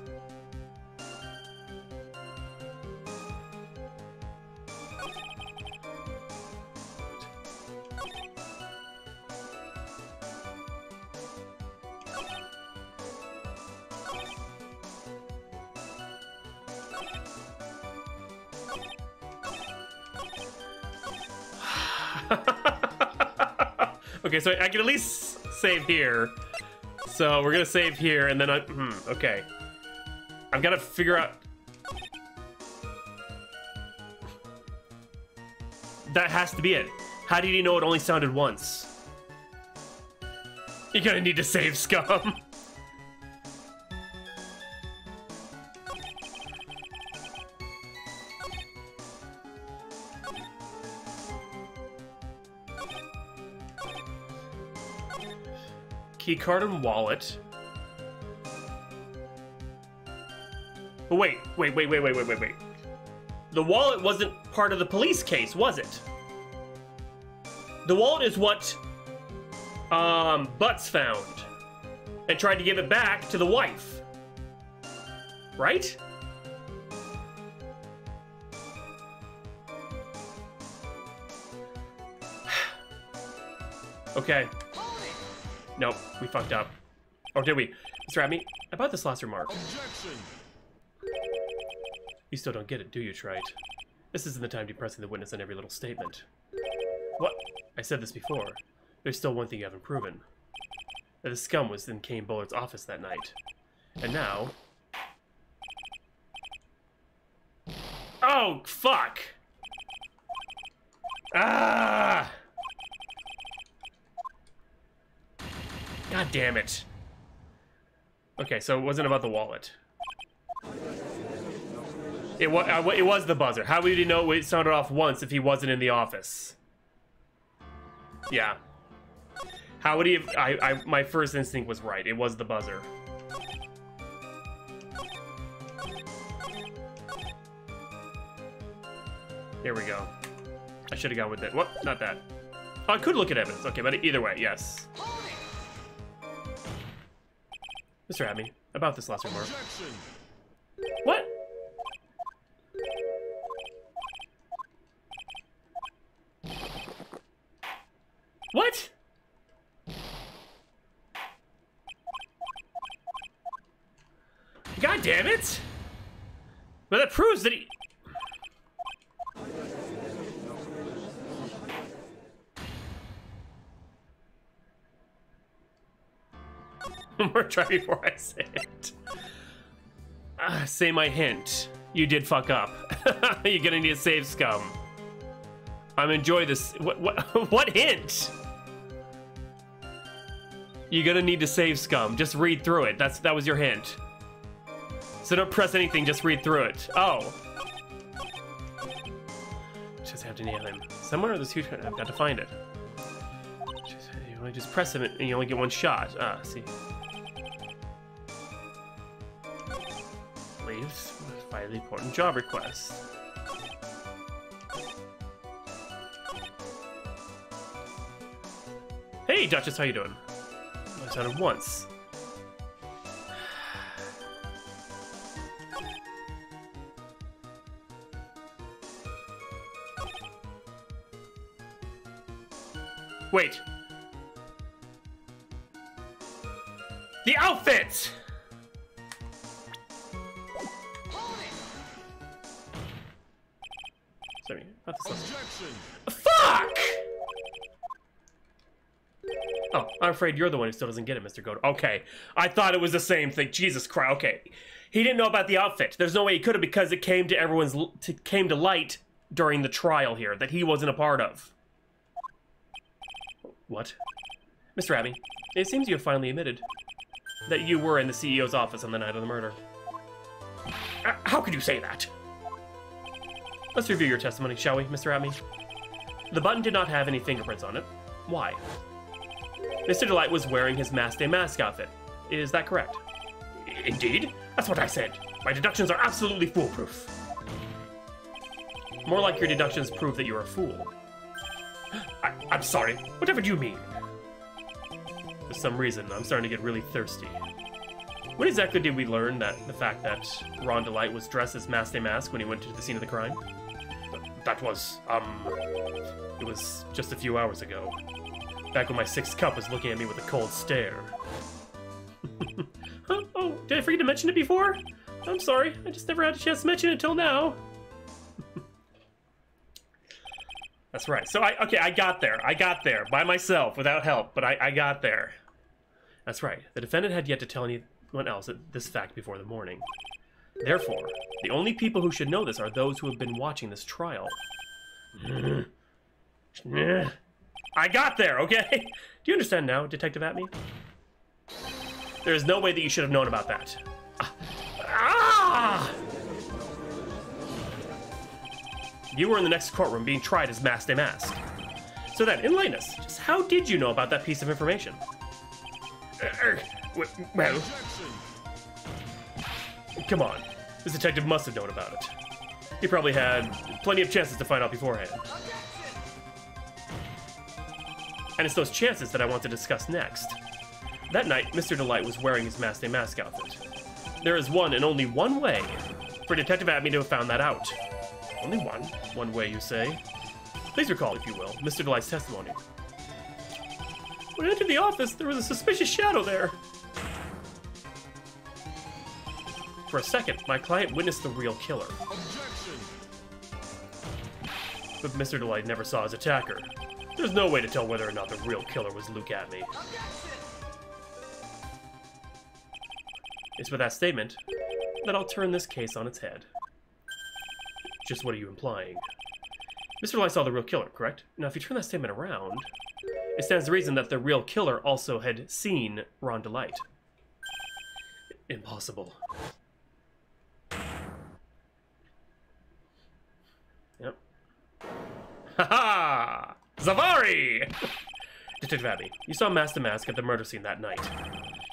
Okay, so I can at least save here. So we're gonna save here, and then okay. I've got to figure out... That has to be it. How did he know it only sounded once? You're gonna need to save scum. Keycard and wallet. But wait. The wallet wasn't part of the police case, was it? The wallet is what Butts found and tried to give it back to the wife. Right? Okay. Nope, we fucked up. Or did we? Mr. Abney, about this last remark.
Objection.
You still don't get it, do you, Wright? This isn't the time to be pressing the witness on every little statement. What? I said this before. There's still one thing you haven't proven. That the scum was in Kane Bullard's office that night. And now... Oh, fuck! Ah! God damn it. Okay, so it wasn't about the wallet. It was the buzzer. How would he know it sounded off once if he wasn't in the office? Yeah. How would he have... my first instinct was right. It was the buzzer. Here we go. I should have gone with it. What? Not that. Oh, I could look at evidence. Okay, but either way, yes. Mr. Abney, about this last remark.
Objection.
What? What? God damn it! But that proves that he... One more try before I say it. Say my hint. You did fuck up. You're gonna need to save scum. I'm enjoy this. What hint? You're gonna need to save scum. Just read through it. That was your hint. So don't press anything. Just read through it. Oh. Just have to nail him. Somewhere in this huge. I've got to find it. You only just press him and you only get one shot. Ah, see. Leaves with vitally important job request. Hey, Duchess, how you doing? I sounded once. Wait. The outfit! Sorry, not this one.
Objection.
Fuck! Oh, I'm afraid you're the one who still doesn't get it, Mr. Gold. Okay, I thought it was the same thing. Jesus Christ. Okay, he didn't know about the outfit. There's no way he could have because it came to came to light during the trial here that he wasn't a part of. What? Mr. Abney, it seems you have finally admitted that you were in the CEO's office on the night of the murder. How could you say that? Let's review your testimony, shall we, Mr. Atme? The button did not have any fingerprints on it. Why? Mr. Delight was wearing his Mask Day Mask outfit. Is that correct?
Indeed. That's what I said. My deductions are absolutely foolproof.
More like your deductions prove that you're a fool.
I'm sorry. Whatever do you mean?
For some reason, I'm starting to get really thirsty. When exactly did we learn that the fact that Ron Delight was dressed as Mask Day Mask when he went to the scene of the crime?
That was,
It was just a few hours ago. Back when my sixth cup was looking at me with a cold stare. Huh? Oh, did I forget to mention it before? I'm sorry, I just never had a chance to mention it until now. That's right. So I got there by myself without help, but I got there. That's right. The defendant had yet to tell anyone else this fact before the morning. Therefore, the only people who should know this are those who have been watching this trial. I got there, okay? Do you understand now, Detective Atme? There is no way that you should have known about that. You were in the next courtroom being tried as Mask Day Mask. So then, enlighten us. Just how did you know about that piece of information?
Well...
Come on. This detective must have known about it. He probably had plenty of chances to find out beforehand. And it's those chances that I want to discuss next. That night, Mr. Delight was wearing his Mask Day Mask outfit. There is one and only one way for Detective Atme to have found that out. Only one? One way, you say? Please recall, if you will, Mr. Delight's testimony. When I entered the office, there was a suspicious shadow there. For a second, my client witnessed the real killer.
Objection.
But Mr. Delight never saw his attacker. There's no way to tell whether or not the real killer was Luke Atme. It's with that statement that I'll turn this case on its head. Just what are you implying? Mr. Delight saw the real killer, correct? Now, if you turn that statement around, it stands to reason that the real killer also had seen Ron Delight. Impossible. Yep. Ha-ha! Zavari! Detective Atme, you saw Mask to Mask at the murder scene that night.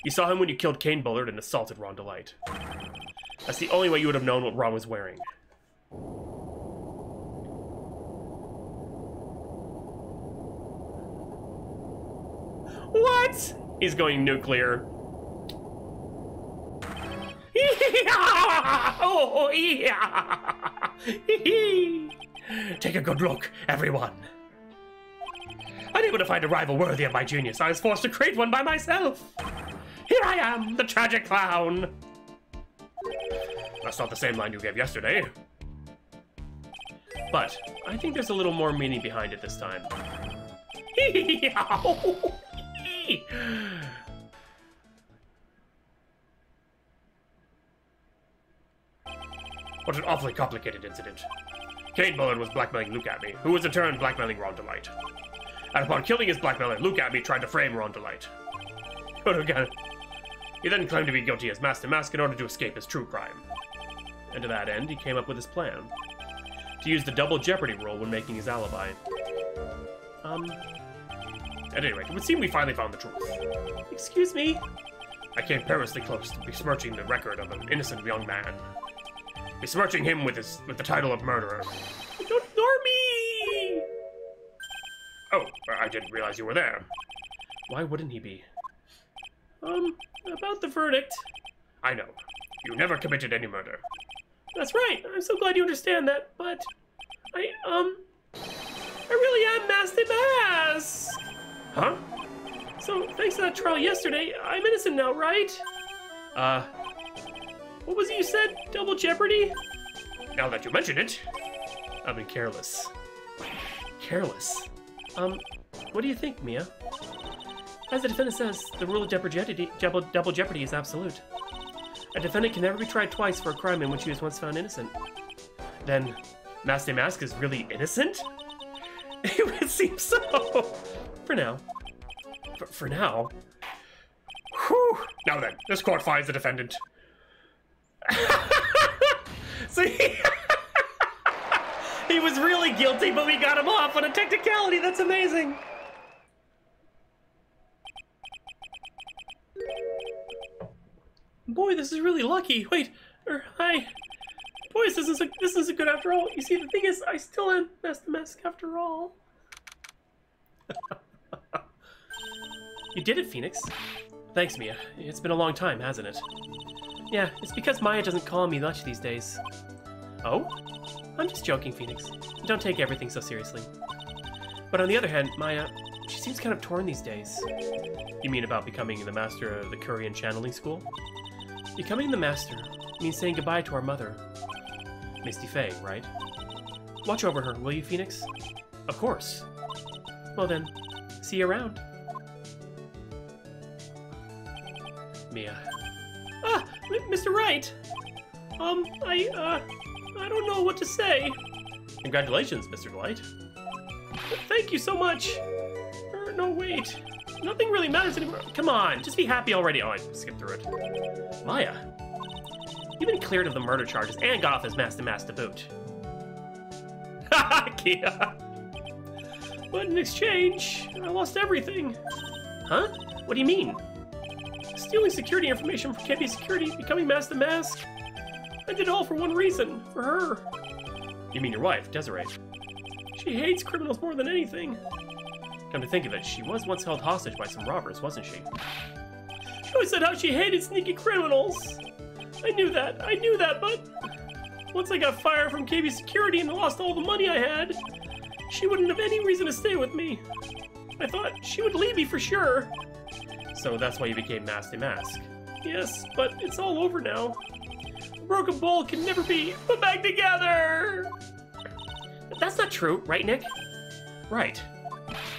You saw him when you killed Kane Bullard and assaulted Ron Delight. That's the only way you would have known what Ron was wearing. What? He's going nuclear. Oh, yeah. Take a good look, everyone. Unable to find a rival worthy of my genius, I was forced to create one by myself. Here I am, the tragic clown. That's not the same line you gave yesterday. But I think there's a little more meaning behind it this time. What an awfully complicated incident. Kane Bullard was blackmailing Luke Atme, who was in turn blackmailing Ron Delight. And upon killing his blackmailer, Luke Atme tried to frame Ron Delight. He then claimed to be guilty as Mask to Mask in order to escape his true crime. And to that end, he came up with his plan. To use the double jeopardy rule when making his alibi. At any rate, it would seem we finally found the truth. Excuse me? I came perilously close to besmirching the record of an innocent young man. Besmirching him with the title of murderer. Don't ignore me! Oh, I didn't realize you were there. Why wouldn't he be? About the verdict. I know. You never committed any murder. That's right. I'm so glad you understand that, but I really am Mask to Mask! Huh? So, thanks to that trial yesterday, I'm innocent now, right? What was it you said? Double jeopardy? Now that you mention it. I've been careless. Careless? What do you think, Mia? As the defendant says, the rule of double jeopardy is absolute. A defendant can never be tried twice for a crime in which he was once found innocent. Then, Mask to Mask is really innocent? It would seem so. For now. For now? Whew. Now then, this court finds the defendant. See?
was really guilty, but we got him off on a technicality. That's amazing.
Boy, this is really lucky. Wait, hi. Boy, this isn't good after all. You see, the thing is, I still am Master Mask after all. You did it, Phoenix. Thanks, Mia. It's been a long time, hasn't it? Yeah, it's because Maya doesn't call me much these days. Oh? I'm just joking, Phoenix. Don't take everything so seriously. But on the other hand, Maya, she seems kind of torn these days. You mean about becoming the master of the Korean channeling school? Becoming the master means saying goodbye to our mother. Misty Faye, right? Watch over her, will you, Phoenix? Of course. Well then, see you around. Mia. Ah, Mr. Wright! I don't know what to say.
Congratulations, Mr. Delight.
Thank you so much. No, wait. Nothing really matters anymore.
Come on, just be happy already. Oh, I skipped through it. Maya, you've been cleared of the murder charges and got off as Master Mask to boot. Haha, Kia.
But in exchange, I lost everything.
Huh? What do you mean?
Stealing security information from KB Security, becoming Master Mask. I did it all for one reason, for her.
You mean your wife, Desiree?
She hates criminals more than anything.
Come to think of it, she was once held hostage by some robbers, wasn't she?
She always said how she hated sneaky criminals. I knew that, but once I got fired from KB Security and lost all the money I had, she wouldn't have any reason to stay with me. I thought she would leave me for sure.
So that's why you became Master Mask.
Yes, but it's all over now. A broken bowl can never be put back together.
That's not true, right, Nick? Right.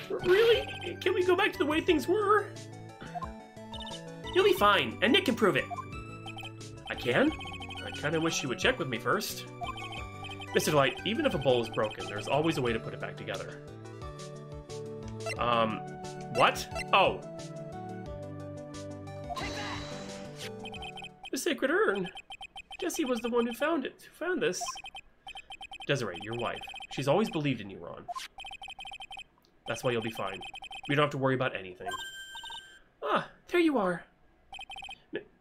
Really? Can we go back to the way things were?
You'll be fine, and Nick can prove it. I can? I kinda wish you would check with me first. Mr. Delight, even if a bowl is broken, there's always a way to put it back together. What? Oh.
The sacred urn. Guess he was the one who found it. Who found this?
Desiree, your wife. She's always believed in you, Ron. That's why you'll be fine. You don't have to worry about anything.
Ah, there you are.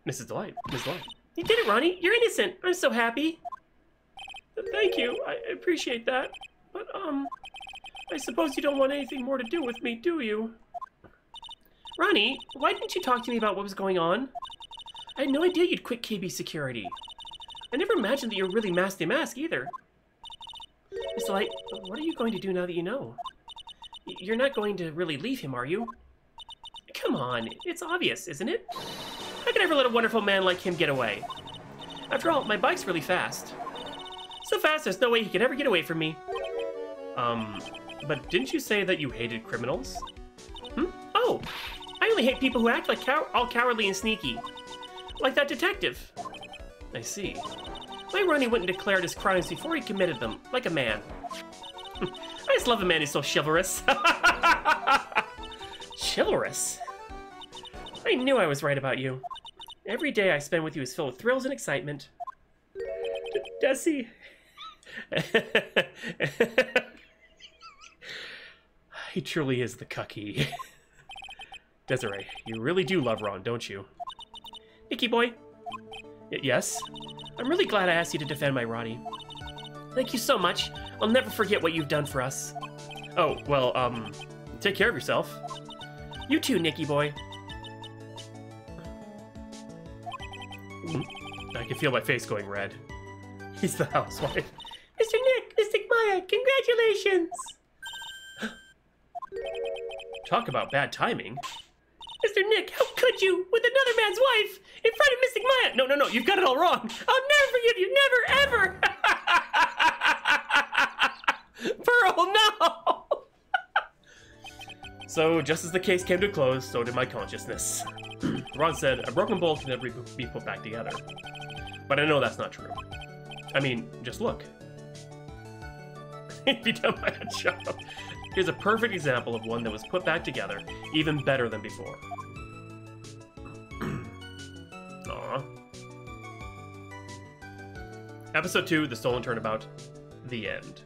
Mrs. Delight. Ms. Delight.
You did it, Ronnie. You're innocent. I'm so happy. Thank you. I appreciate that. But, I suppose you don't want anything more to do with me, do you?
Ronnie, why didn't you talk to me about what was going on?
I had no idea you'd quit KB Security. I never imagined that you were really Master Mask either. Miss Delight, what are you going to do now that you know? You're not going to really leave him, are you?
Come on, it's obvious, isn't it? How could I ever let a wonderful man like him get away? After all, my bike's really fast. So fast, there's no way he could ever get away from me. But didn't you say that you hated criminals? Oh, I only hate people who act like all cowardly and sneaky. Like that detective.
I see.
My Ronnie wouldn't declare his crimes before he committed them, like a man. I just love a man who's so chivalrous.
Chivalrous? I knew I was right about you. Every day I spend with you is filled with thrills and excitement.
Desi. He truly is the cucky. Desiree, you really do love Ron, don't you?
Nicky boy.
Yes?
I'm really glad I asked you to defend my Ronnie. Thank you so much. I'll never forget what you've done for us.
Oh, well, take care of yourself.
You too, Nicky boy.
I can feel my face going red. He's the housewife.
Mr. Nick, Mystic Maya, congratulations!
Talk about bad timing.
Mr. Nick, how could you, with another man's wife, in front of Mystic Maya?
No, you've got it all wrong.
I'll never forgive you, never, ever!
Pearl, no! So, just as the case came to a close, so did my consciousness. Ron said, a broken bowl can never be put back together. But I know that's not true. I mean, just look. If you done my job. Here's a perfect example of one that was put back together, even better than before. Aww. Episode 2, The Stolen Turnabout. The end.